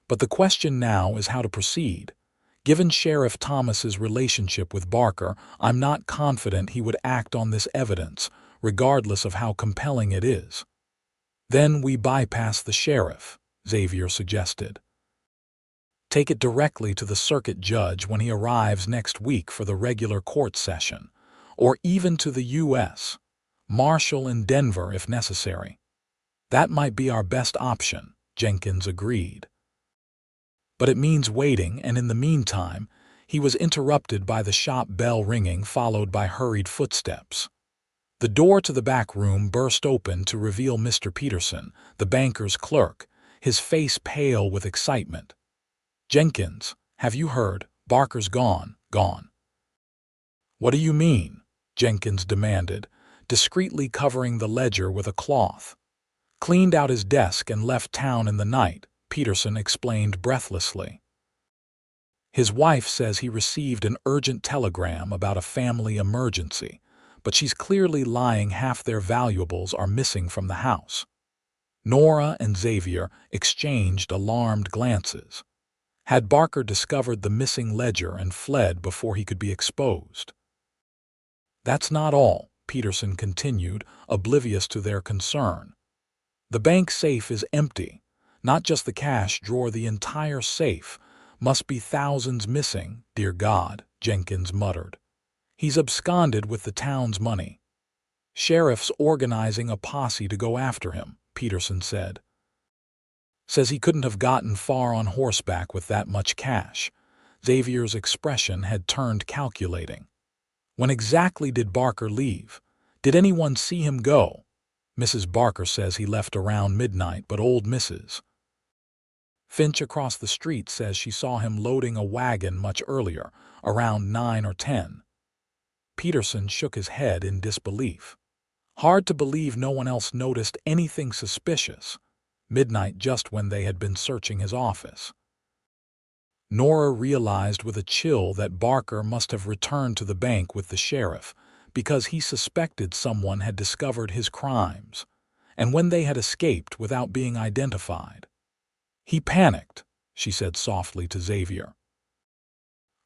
Speaker 1: But the question now is how to proceed. Given Sheriff Thomas's relationship with Barker, I'm not confident he would act on this evidence, regardless of how compelling it is." "Then we bypass the sheriff," Xavier suggested. "Take it directly to the circuit judge when he arrives next week for the regular court session, or even to the U.S. Marshal in Denver if necessary." "That might be our best option," Jenkins agreed. "But it means waiting, and in the meantime," he was interrupted by the shop bell ringing, followed by hurried footsteps. The door to the back room burst open to reveal Mr. Peterson, the banker's clerk, his face pale with excitement. "Jenkins, have you heard? Barker's gone." "Gone? What do you mean?" Jenkins demanded, discreetly covering the ledger with a cloth. "Cleaned out his desk and left town in the night," Peterson explained breathlessly. "His wife says he received an urgent telegram about a family emergency, but she's clearly lying. Half their valuables are missing from the house." Nora and Xavier exchanged alarmed glances. Had Barker discovered the missing ledger and fled before he could be exposed? That's not all, Peterson continued, oblivious to their concern. The bank safe is empty. Not just the cash drawer, the entire safe. Must be thousands missing, dear God, Jenkins muttered. He's absconded with the town's money. Sheriff's organizing a posse to go after him, Peterson said. Says he couldn't have gotten far on horseback with that much cash. Xavier's expression had turned calculating. When exactly did Barker leave? Did anyone see him go? Mrs. Barker says he left around midnight, but old Mrs. Finch across the street says she saw him loading a wagon much earlier, around 9 or 10. Peterson shook his head in disbelief. Hard to believe no one else noticed anything suspicious. Midnight, just when they had been searching his office. Nora realized with a chill that Barker must have returned to the bank with the sheriff because he suspected someone had discovered his crimes, and when they had escaped without being identified. He panicked, she said softly to Xavier.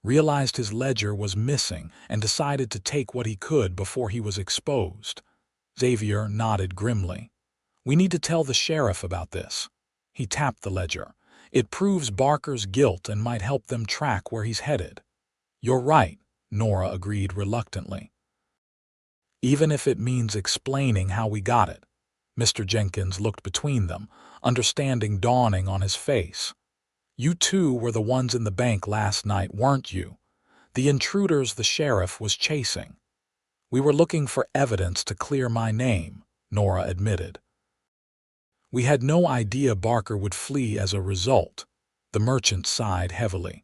Speaker 1: Realized his ledger was missing and decided to take what he could before he was exposed. Xavier nodded grimly. We need to tell the sheriff about this. He tapped the ledger. It proves Barker's guilt and might help them track where he's headed. You're right, Nora agreed reluctantly. Even if it means explaining how we got it. Mr. Jenkins looked between them, understanding dawning on his face. You two were the ones in the bank last night, weren't you? The intruders the sheriff was chasing. We were looking for evidence to clear my name, Nora admitted. We had no idea Barker would flee as a result. The merchant sighed heavily.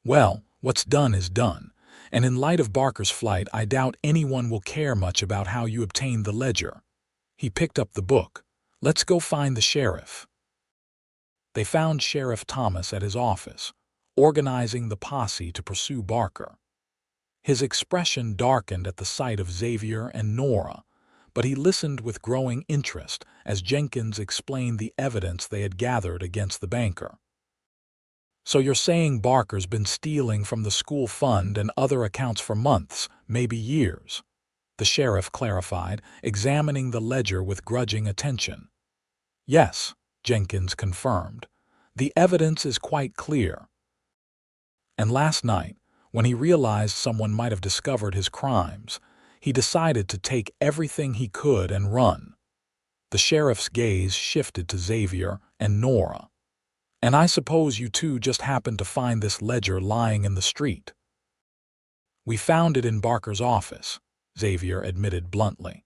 Speaker 1: Well, what's done is done, and in light of Barker's flight, I doubt anyone will care much about how you obtained the ledger. He picked up the book. Let's go find the sheriff. They found Sheriff Thomas at his office, organizing the posse to pursue Barker. His expression darkened at the sight of Xavier and Nora, but he listened with growing interest as Jenkins explained the evidence they had gathered against the banker. So you're saying Barker's been stealing from the school fund and other accounts for months, maybe years? The sheriff clarified, examining the ledger with grudging attention. Yes, Jenkins confirmed. The evidence is quite clear. And last night, when he realized someone might have discovered his crimes, he decided to take everything he could and run. The sheriff's gaze shifted to Xavier and Nora. And I suppose you two just happened to find this ledger lying in the street. We found it in Barker's office, Xavier admitted bluntly.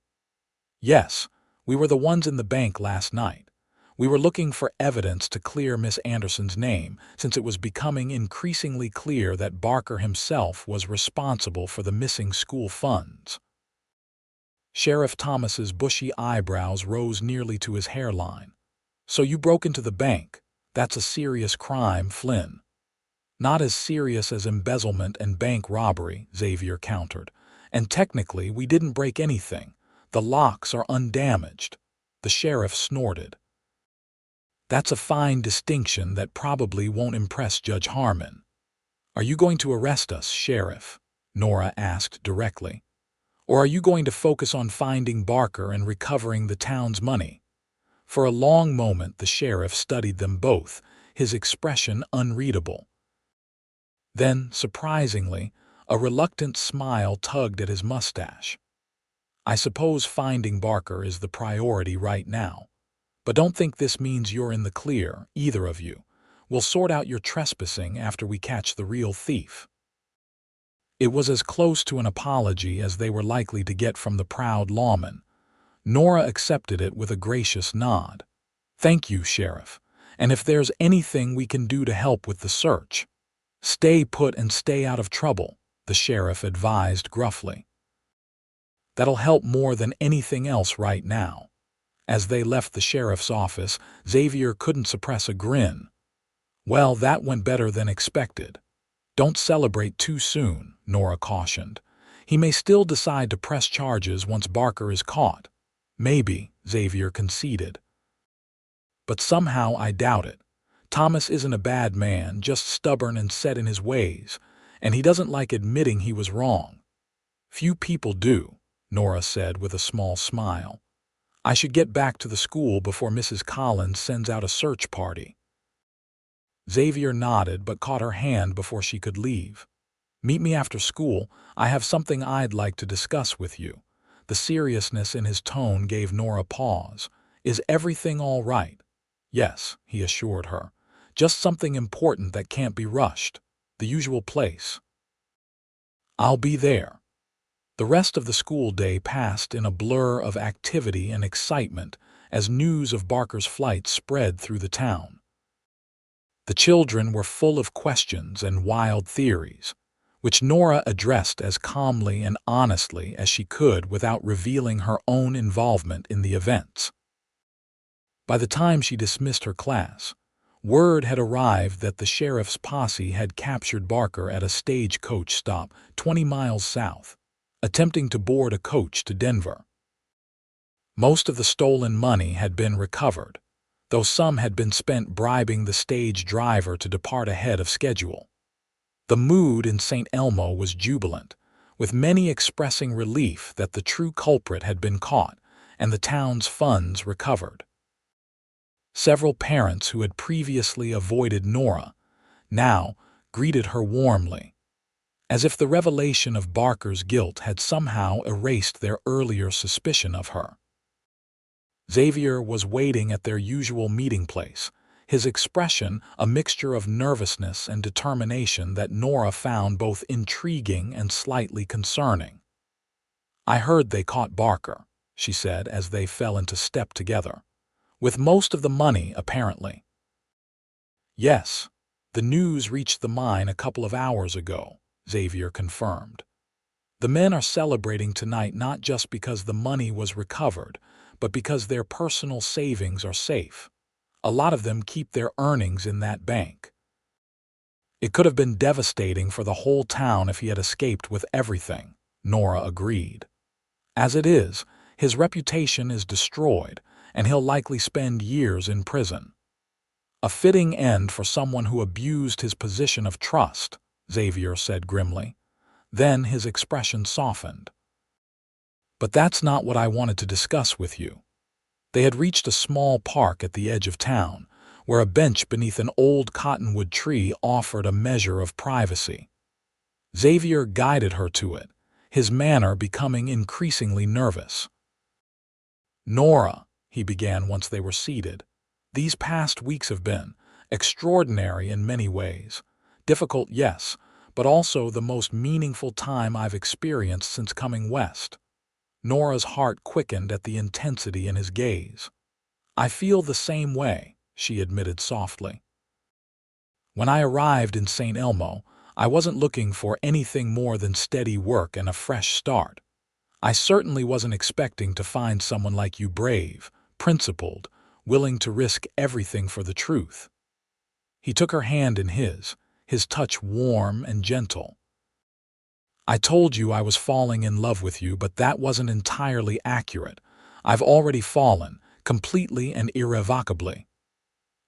Speaker 1: Yes, we were the ones in the bank last night. We were looking for evidence to clear Miss Anderson's name, since it was becoming increasingly clear that Barker himself was responsible for the missing school funds. Sheriff Thomas's bushy eyebrows rose nearly to his hairline. So you broke into the bank. That's a serious crime, Flynn. Not as serious as embezzlement and bank robbery, Xavier countered. And technically, we didn't break anything. The locks are undamaged. The sheriff snorted. That's a fine distinction that probably won't impress Judge Harmon. Are you going to arrest us, Sheriff? Nora asked directly. Or are you going to focus on finding Barker and recovering the town's money? For a long moment, the sheriff studied them both, his expression unreadable. Then, surprisingly, a reluctant smile tugged at his mustache. I suppose finding Barker is the priority right now. But don't think this means you're in the clear, either of you. We'll sort out your trespassing after we catch the real thief. It was as close to an apology as they were likely to get from the proud lawman. Nora accepted it with a gracious nod. Thank you, Sheriff. And if there's anything we can do to help with the search, stay put and stay out of trouble, the sheriff advised gruffly. That'll help more than anything else right now. As they left the sheriff's office, Xavier couldn't suppress a grin. Well, that went better than expected. Don't celebrate too soon, Nora cautioned. He may still decide to press charges once Barker is caught. Maybe, Xavier conceded. but somehow I doubt it. Thomas isn't a bad man, just stubborn and set in his ways, and he doesn't like admitting he was wrong. Few people do, Nora said with a small smile. I should get back to the school before Mrs. Collins sends out a search party. Xavier nodded but caught her hand before she could leave. Meet me after school. I have something I'd like to discuss with you. The seriousness in his tone gave Nora pause. Is everything all right? Yes, he assured her. Just something important that can't be rushed. The usual place. I'll be there. The rest of the school day passed in a blur of activity and excitement as news of Barker's flight spread through the town. The children were full of questions and wild theories, which Nora addressed as calmly and honestly as she could without revealing her own involvement in the events. By the time she dismissed her class, word had arrived that the sheriff's posse had captured Barker at a stagecoach stop 20 miles south, attempting to board a coach to Denver. Most of the stolen money had been recovered, though some had been spent bribing the stage driver to depart ahead of schedule. The mood in Saint Elmo was jubilant, with many expressing relief that the true culprit had been caught and the town's funds recovered. Several parents who had previously avoided Nora now greeted her warmly, as if the revelation of Barker's guilt had somehow erased their earlier suspicion of her. Xavier was waiting at their usual meeting place, his expression a mixture of nervousness and determination that Nora found both intriguing and slightly concerning. I heard they caught Barker, she said as they fell into step together. With most of the money, apparently. Yes, the news reached the mine a couple of hours ago, Xavier confirmed. The men are celebrating tonight not just because the money was recovered, but because their personal savings are safe. A lot of them keep their earnings in that bank. It could have been devastating for the whole town if he had escaped with everything, Nora agreed. As it is, his reputation is destroyed, and he'll likely spend years in prison. A fitting end for someone who abused his position of trust, Xavier said grimly. Then his expression softened. But that's not what I wanted to discuss with you. They had reached a small park at the edge of town, where a bench beneath an old cottonwood tree offered a measure of privacy. Xavier guided her to it, his manner becoming increasingly nervous. Nora, he began once they were seated, these past weeks have been extraordinary in many ways. Difficult, yes, but also the most meaningful time I've experienced since coming west. Nora's heart quickened at the intensity in his gaze. I feel the same way, she admitted softly. When I arrived in Saint Elmo, I wasn't looking for anything more than steady work and a fresh start. I certainly wasn't expecting to find someone like you brave, principled, willing to risk everything for the truth. He took her hand in his touch warm and gentle. I told you I was falling in love with you, but that wasn't entirely accurate. I've already fallen, completely and irrevocably.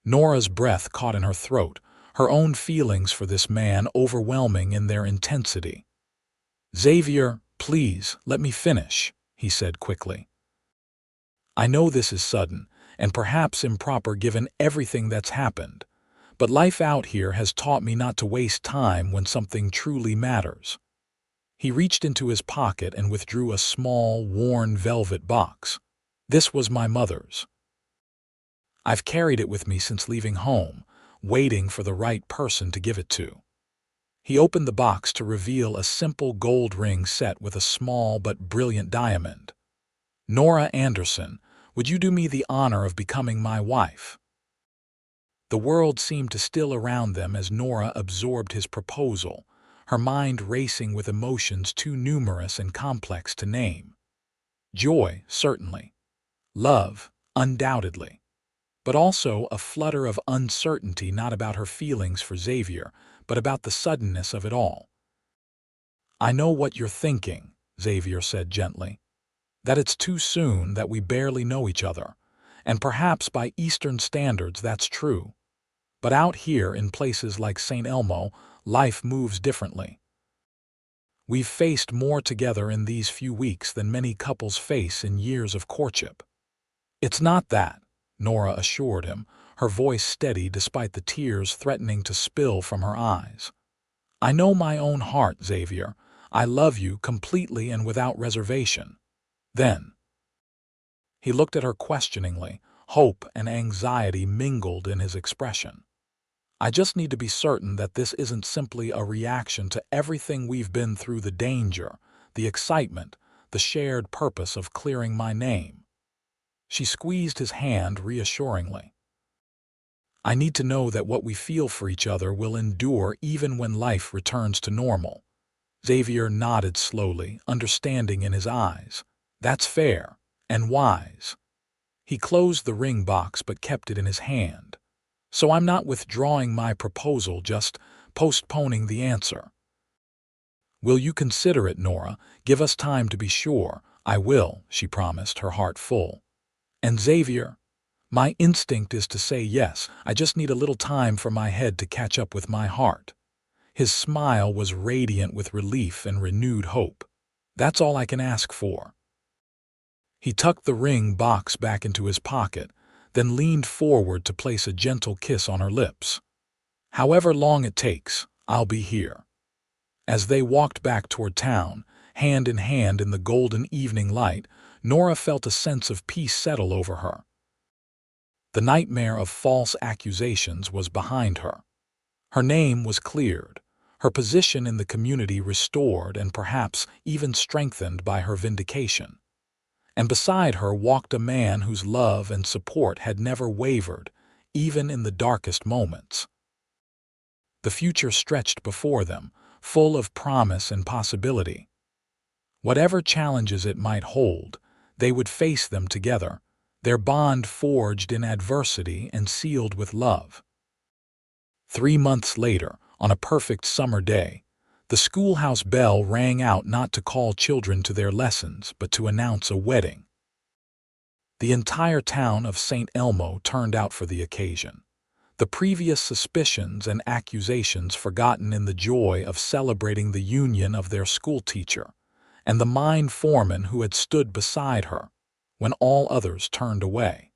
Speaker 1: Nora's breath caught in her throat, her own feelings for this man overwhelming in their intensity. Xavier, please, let me finish, he said quickly. I know this is sudden, and perhaps improper given everything that's happened, but life out here has taught me not to waste time when something truly matters. He reached into his pocket and withdrew a small, worn velvet box. This was my mother's. I've carried it with me since leaving home, waiting for the right person to give it to. He opened the box to reveal a simple gold ring set with a small but brilliant diamond. Nora Anderson, would you do me the honor of becoming my wife? The world seemed to still around them as Nora absorbed his proposal, her mind racing with emotions too numerous and complex to name. Joy, certainly. Love, undoubtedly. But also a flutter of uncertainty, not about her feelings for Xavier, but about the suddenness of it all. I know what you're thinking, Xavier said gently. That it's too soon, that we barely know each other, And perhaps by Eastern standards that's true. But out here in places like Saint Elmo, life moves differently. We've faced more together in these few weeks than many couples face in years of courtship. It's not that, Nora assured him, her voice steady despite the tears threatening to spill from her eyes. I know my own heart, Xavier. I love you completely and without reservation. Then, he looked at her questioningly, hope and anxiety mingled in his expression. I just need to be certain that this isn't simply a reaction to everything we've been through, the danger, the excitement, the shared purpose of clearing my name. She squeezed his hand reassuringly. I need to know that what we feel for each other will endure even when life returns to normal. Xavier nodded slowly, understanding in his eyes. That's fair and wise. He closed the ring box but kept it in his hand. So I'm not withdrawing my proposal, just postponing the answer. Will you consider it, Nora? Give us time to be sure. I will, she promised, her heart full. And Xavier, my instinct is to say yes. I just need a little time for my head to catch up with my heart. His smile was radiant with relief and renewed hope. That's all I can ask for. He tucked the ring box back into his pocket, then leaned forward to place a gentle kiss on her lips. However long it takes, I'll be here. As they walked back toward town, hand in hand in the golden evening light, Nora felt a sense of peace settle over her. The nightmare of false accusations was behind her. Her name was cleared, her position in the community restored and perhaps even strengthened by her vindication. And beside her walked a man whose love and support had never wavered, even in the darkest moments. The future stretched before them, full of promise and possibility. Whatever challenges it might hold, they would face them together, their bond forged in adversity and sealed with love. 3 months later, on a perfect summer day, the schoolhouse bell rang out, not to call children to their lessons, but to announce a wedding. The entire town of Saint Elmo turned out for the occasion, the previous suspicions and accusations forgotten in the joy of celebrating the union of their schoolteacher and the mine foreman who had stood beside her when all others turned away.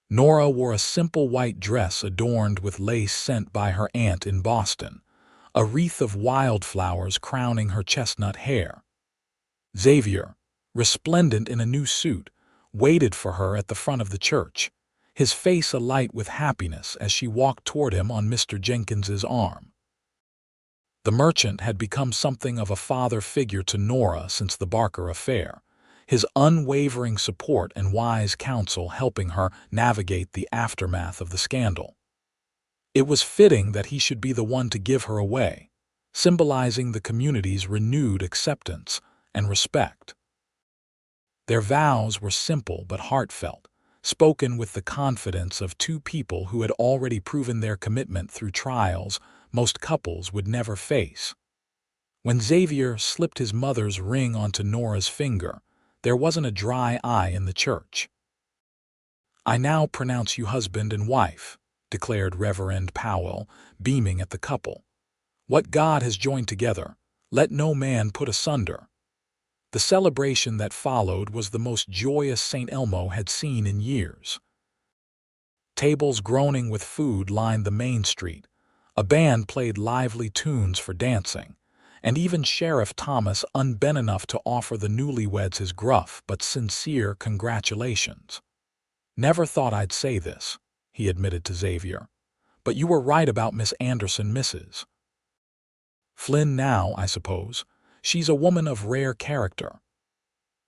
Speaker 1: Nora wore a simple white dress adorned with lace sent by her aunt in Boston, a wreath of wildflowers crowning her chestnut hair. Xavier, resplendent in a new suit, waited for her at the front of the church, his face alight with happiness as she walked toward him on Mr. Jenkins's arm. The merchant had become something of a father figure to Nora since the Barker affair, his unwavering support and wise counsel helping her navigate the aftermath of the scandal. It was fitting that he should be the one to give her away, symbolizing the community's renewed acceptance and respect. Their vows were simple but heartfelt, spoken with the confidence of two people who had already proven their commitment through trials most couples would never face. When Xavier slipped his mother's ring onto Nora's finger, there wasn't a dry eye in the church. "I now pronounce you husband and wife," declared Reverend Powell, beaming at the couple. "What God has joined together, let no man put asunder." The celebration that followed was the most joyous Saint Elmo had seen in years. Tables groaning with food lined the main street. A band played lively tunes for dancing, and even Sheriff Thomas unbent enough to offer the newlyweds his gruff but sincere congratulations. "Never thought I'd say this," he admitted to Xavier, "but you were right about Miss Anderson, Mrs. Flynn now, I suppose. She's a woman of rare character."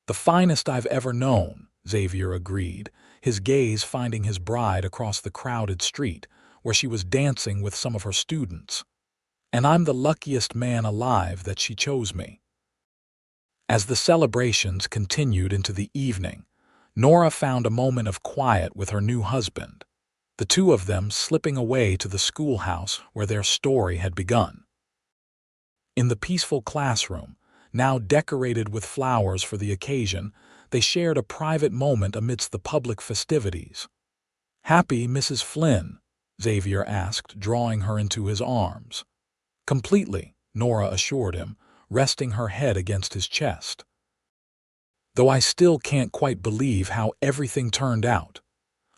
Speaker 1: "The finest I've ever known," Xavier agreed, his gaze finding his bride across the crowded street, where she was dancing with some of her students. "And I'm the luckiest man alive that she chose me." As the celebrations continued into the evening, Nora found a moment of quiet with her new husband, the two of them slipping away to the schoolhouse where their story had begun. In the peaceful classroom, now decorated with flowers for the occasion, They shared a private moment amidst the public festivities. "Happy, Mrs. Flynn?" Xavier asked, drawing her into his arms. "Completely," Nora assured him, resting her head against his chest. "Though I still can't quite believe how everything turned out.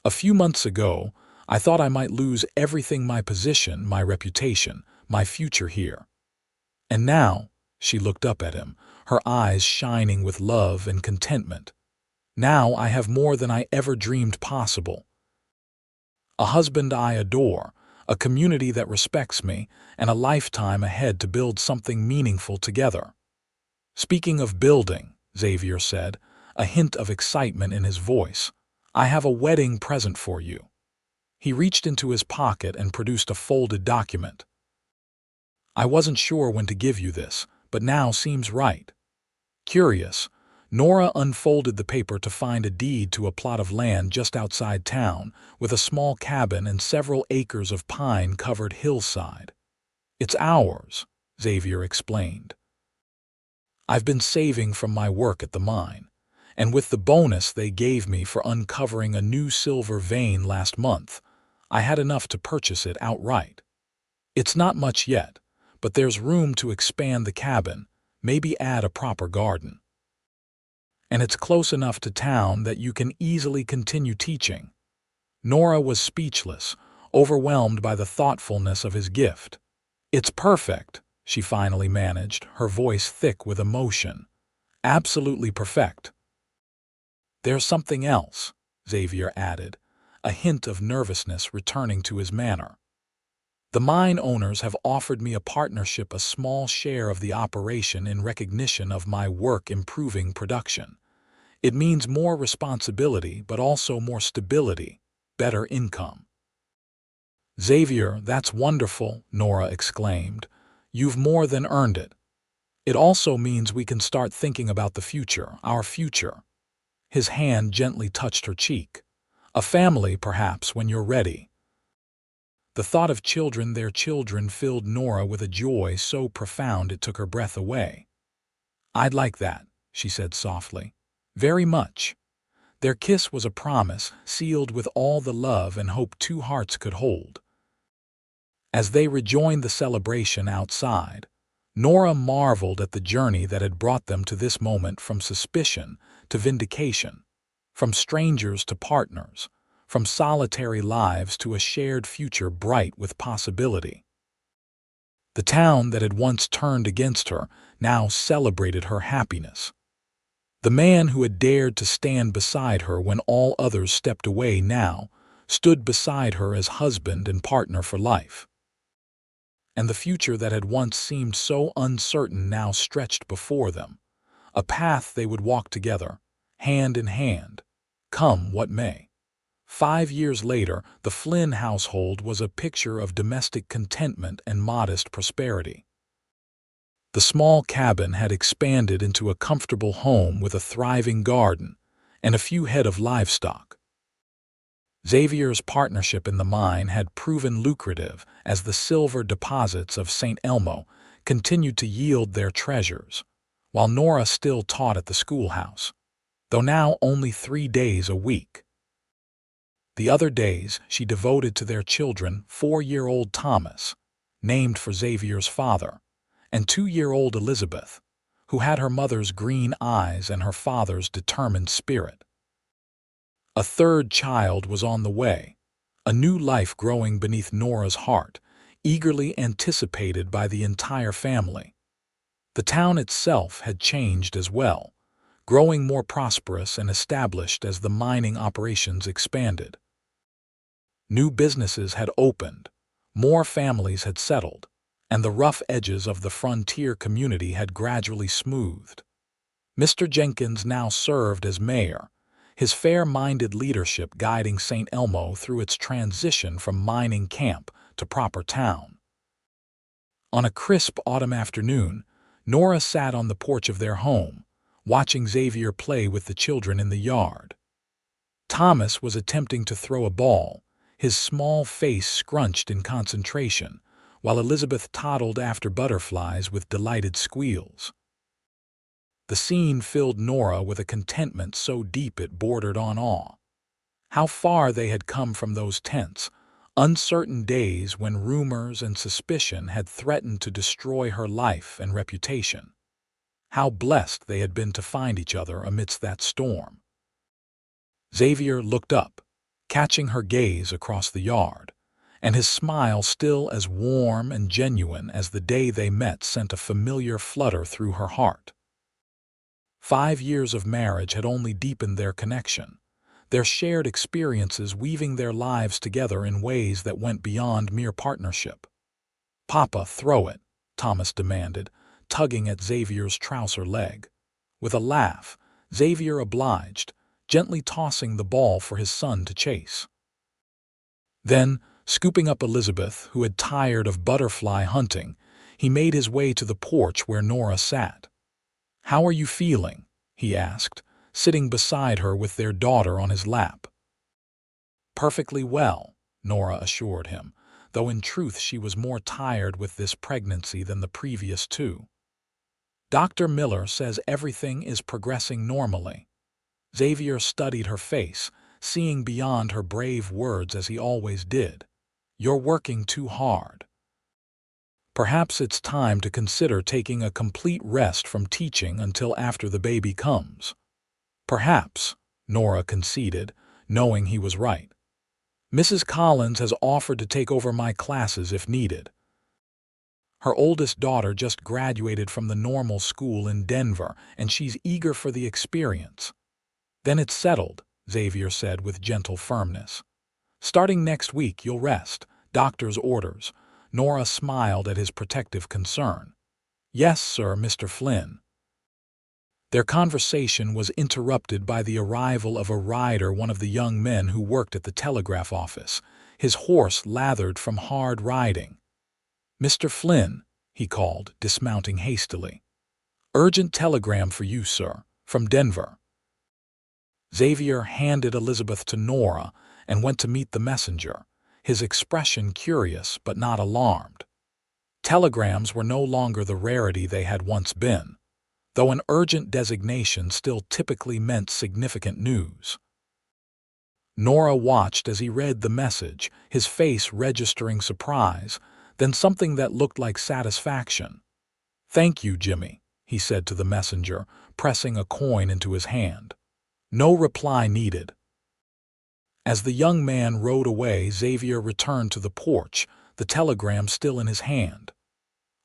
Speaker 1: A few months ago, I thought I might lose everything: my position, my reputation, my future here. And now," she looked up at him, her eyes shining with love and contentment, "now I have more than I ever dreamed possible. A husband I adore, a community that respects me, and a lifetime ahead to build something meaningful together." "Speaking of building," Xavier said, a hint of excitement in his voice, "I have a wedding present for you." He reached into his pocket and produced a folded document. "I wasn't sure when to give you this, but now seems right." Curious, Nora unfolded the paper to find a deed to a plot of land just outside town, with a small cabin and several acres of pine-covered hillside. "It's ours," Xavier explained. "I've been saving from my work at the mine, and with the bonus they gave me for uncovering a new silver vein last month, I had enough to purchase it outright. It's not much yet, but there's room to expand the cabin, maybe add a proper garden. And it's close enough to town that you can easily continue teaching." Nora was speechless, overwhelmed by the thoughtfulness of his gift. "It's perfect," she finally managed, her voice thick with emotion. "Absolutely perfect." "There's something else," Xavier added, a hint of nervousness returning to his manner. "The mine owners have offered me a partnership, a small share of the operation, in recognition of my work improving production. It means more responsibility, but also more stability, better income." "Xavier, that's wonderful," Nora exclaimed. "You've more than earned it. It also means we can start thinking about the future, our future." His hand gently touched her cheek. "A family, perhaps, when you're ready." The thought of children, their children, filled Nora with a joy so profound it took her breath away. "I'd like that," she said softly. "Very much." Their kiss was a promise, sealed with all the love and hope two hearts could hold. As they rejoined the celebration outside, Nora marveled at the journey that had brought them to this moment, from suspicion to vindication, from strangers to partners, from solitary lives to a shared future bright with possibility. The town that had once turned against her now celebrated her happiness. The man who had dared to stand beside her when all others stepped away now stood beside her as husband and partner for life. And the future that had once seemed so uncertain now stretched before them, a path they would walk together, hand in hand, come what may. 5 years later, the Flynn household was a picture of domestic contentment and modest prosperity. The small cabin had expanded into a comfortable home with a thriving garden and a few head of livestock. Xavier's partnership in the mine had proven lucrative as the silver deposits of Saint Elmo continued to yield their treasures, while Nora still taught at the schoolhouse, though now only 3 days a week. The other days she devoted to their children: 4-year-old Thomas, named for Xavier's father, and 2-year-old Elizabeth, who had her mother's green eyes and her father's determined spirit. A third child was on the way, a new life growing beneath Nora's heart, eagerly anticipated by the entire family. The town itself had changed as well, growing more prosperous and established as the mining operations expanded. New businesses had opened, more families had settled, and the rough edges of the frontier community had gradually smoothed. Mr. Jenkins now served as mayor, his fair-minded leadership guiding St. Elmo through its transition from mining camp to proper town. On a crisp autumn afternoon, Nora sat on the porch of their home, watching Xavier play with the children in the yard. Thomas was attempting to throw a ball, his small face scrunched in concentration, while Elizabeth toddled after butterflies with delighted squeals. The scene filled Nora with a contentment so deep it bordered on awe. How far they had come from those tense, uncertain days when rumors and suspicion had threatened to destroy her life and reputation. How blessed they had been to find each other amidst that storm. Xavier looked up, catching her gaze across the yard, and his smile, still as warm and genuine as the day they met, sent a familiar flutter through her heart. 5 years of marriage had only deepened their connection, their shared experiences weaving their lives together in ways that went beyond mere partnership. "Papa, throw it," Thomas demanded, tugging at Xavier's trouser leg. With a laugh, Xavier obliged, gently tossing the ball for his son to chase. Then, scooping up Elizabeth, who had tired of butterfly hunting, he made his way to the porch where Nora sat. "How are you feeling?" he asked, sitting beside her with their daughter on his lap. "Perfectly well," Nora assured him, though in truth she was more tired with this pregnancy than the previous two. "Dr. Miller says everything is progressing normally." Xavier studied her face, seeing beyond her brave words as he always did. "You're working too hard. Perhaps it's time to consider taking a complete rest from teaching until after the baby comes." "Perhaps," Nora conceded, knowing he was right. "Mrs. Collins has offered to take over my classes if needed. Her oldest daughter just graduated from the normal school in Denver, and she's eager for the experience." "Then it's settled," Xavier said with gentle firmness. "Starting next week, you'll rest. Doctor's orders." Nora smiled at his protective concern. "Yes, sir, Mr. Flynn." Their conversation was interrupted by the arrival of a rider, one of the young men who worked at the telegraph office, his horse lathered from hard riding. "Mr. Flynn," he called, dismounting hastily. "Urgent telegram for you, sir, from Denver." Xavier handed Elizabeth to Nora and went to meet the messenger, his expression curious but not alarmed. Telegrams were no longer the rarity they had once been, though an urgent designation still typically meant significant news. Nora watched as he read the message, his face registering surprise, then something that looked like satisfaction. "Thank you, Jimmy," he said to the messenger, pressing a coin into his hand. No reply needed. As the young man rode away, Xavier returned to the porch, the telegram still in his hand.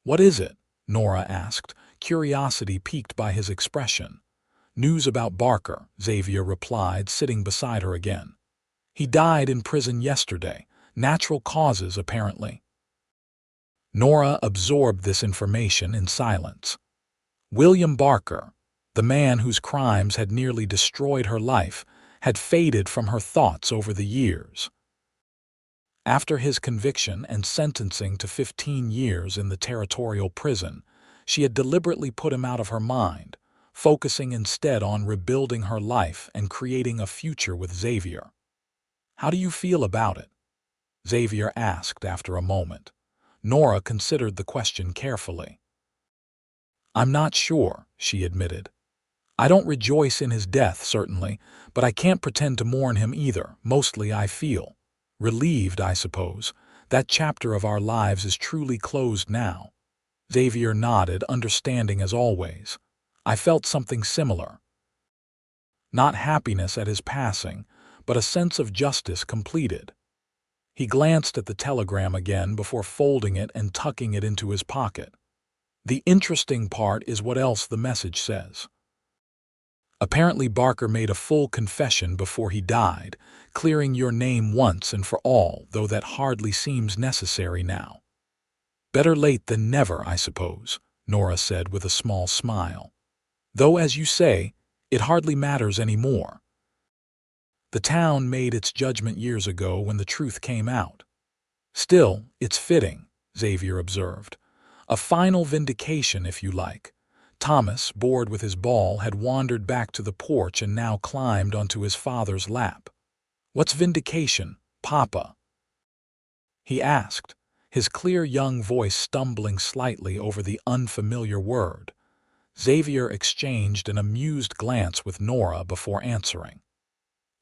Speaker 1: "What is it?" Nora asked, curiosity piqued by his expression. "News about Barker," Xavier replied, sitting beside her again. "He died in prison yesterday. Natural causes, apparently." Nora absorbed this information in silence. William Barker, the man whose crimes had nearly destroyed her life, had faded from her thoughts over the years. After his conviction and sentencing to 15 years in the territorial prison, she had deliberately put him out of her mind, focusing instead on rebuilding her life and creating a future with Xavier. "How do you feel about it?" Xavier asked after a moment. Nora considered the question carefully. "I'm not sure," she admitted. "I don't rejoice in his death, certainly, but I can't pretend to mourn him either. Mostly I feel relieved, I suppose. That chapter of our lives is truly closed now." Xavier nodded, understanding as always. "I felt something similar. Not happiness at his passing, but a sense of justice completed." He glanced at the telegram again before folding it and tucking it into his pocket. "The interesting part is what else the message says. Apparently Barker made a full confession before he died, clearing your name once and for all, though that hardly seems necessary now." "Better late than never, I suppose," Nora said with a small smile. "Though, as you say, it hardly matters anymore. The town made its judgment years ago when the truth came out." "Still, it's fitting," Xavier observed. "A final vindication, if you like." Thomas, bored with his ball, had wandered back to the porch and now climbed onto his father's lap. "What's vindication, Papa?" he asked, his clear young voice stumbling slightly over the unfamiliar word. Xavier exchanged an amused glance with Nora before answering.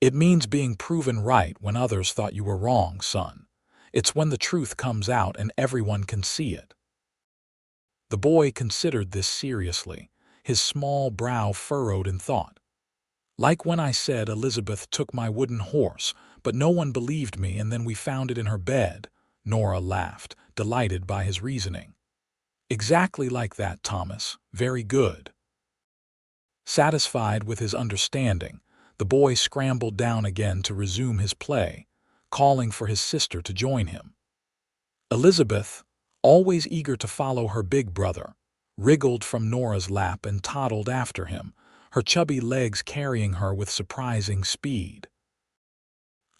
Speaker 1: "It means being proven right when others thought you were wrong, son. It's when the truth comes out and everyone can see it." The boy considered this seriously, his small brow furrowed in thought. "Like when I said Elizabeth took my wooden horse, but no one believed me and then we found it in her bed," Nora laughed, delighted by his reasoning. "Exactly like that, Thomas. Very good." Satisfied with his understanding, the boy scrambled down again to resume his play, calling for his sister to join him. Elizabeth, always eager to follow her big brother, wriggled from Nora's lap and toddled after him, her chubby legs carrying her with surprising speed.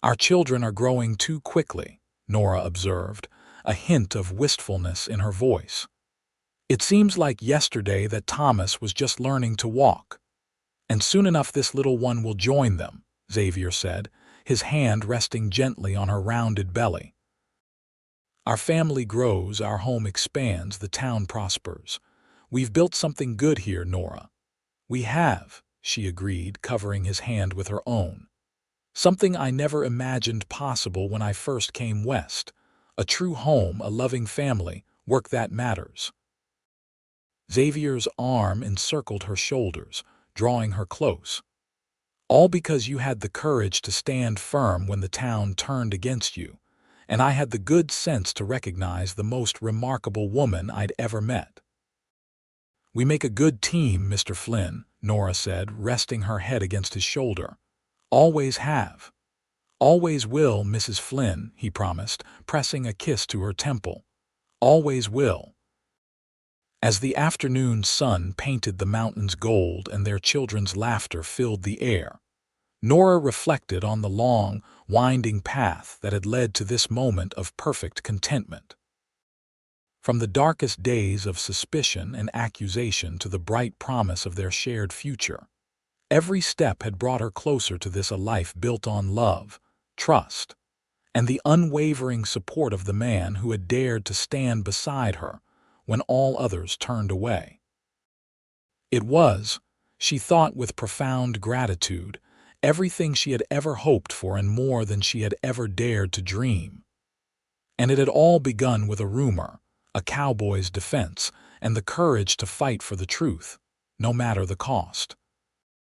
Speaker 1: "Our children are growing too quickly," Nora observed, a hint of wistfulness in her voice. "It seems like yesterday that Thomas was just learning to walk. And soon enough this little one will join them," Xavier said, his hand resting gently on her rounded belly. "Our family grows, our home expands, the town prospers. We've built something good here, Nora." "We have," she agreed, covering his hand with her own. "Something I never imagined possible when I first came west. A true home, a loving family, work that matters." Xavier's arm encircled her shoulders, drawing her close. "All because you had the courage to stand firm when the town turned against you, and I had the good sense to recognize the most remarkable woman I'd ever met." "We make a good team, Mr. Flynn," Nora said, resting her head against his shoulder. "Always have." "Always will, Mrs. Flynn," he promised, pressing a kiss to her temple. "Always will." As the afternoon sun painted the mountains gold and their children's laughter filled the air, Nora reflected on the long, winding path that had led to this moment of perfect contentment. From the darkest days of suspicion and accusation to the bright promise of their shared future, every step had brought her closer to a life built on love, trust, and the unwavering support of the man who had dared to stand beside her when all others turned away. It was, she thought with profound gratitude, everything she had ever hoped for and more than she had ever dared to dream. And it had all begun with a rumor, a cowboy's defense, and the courage to fight for the truth, no matter the cost.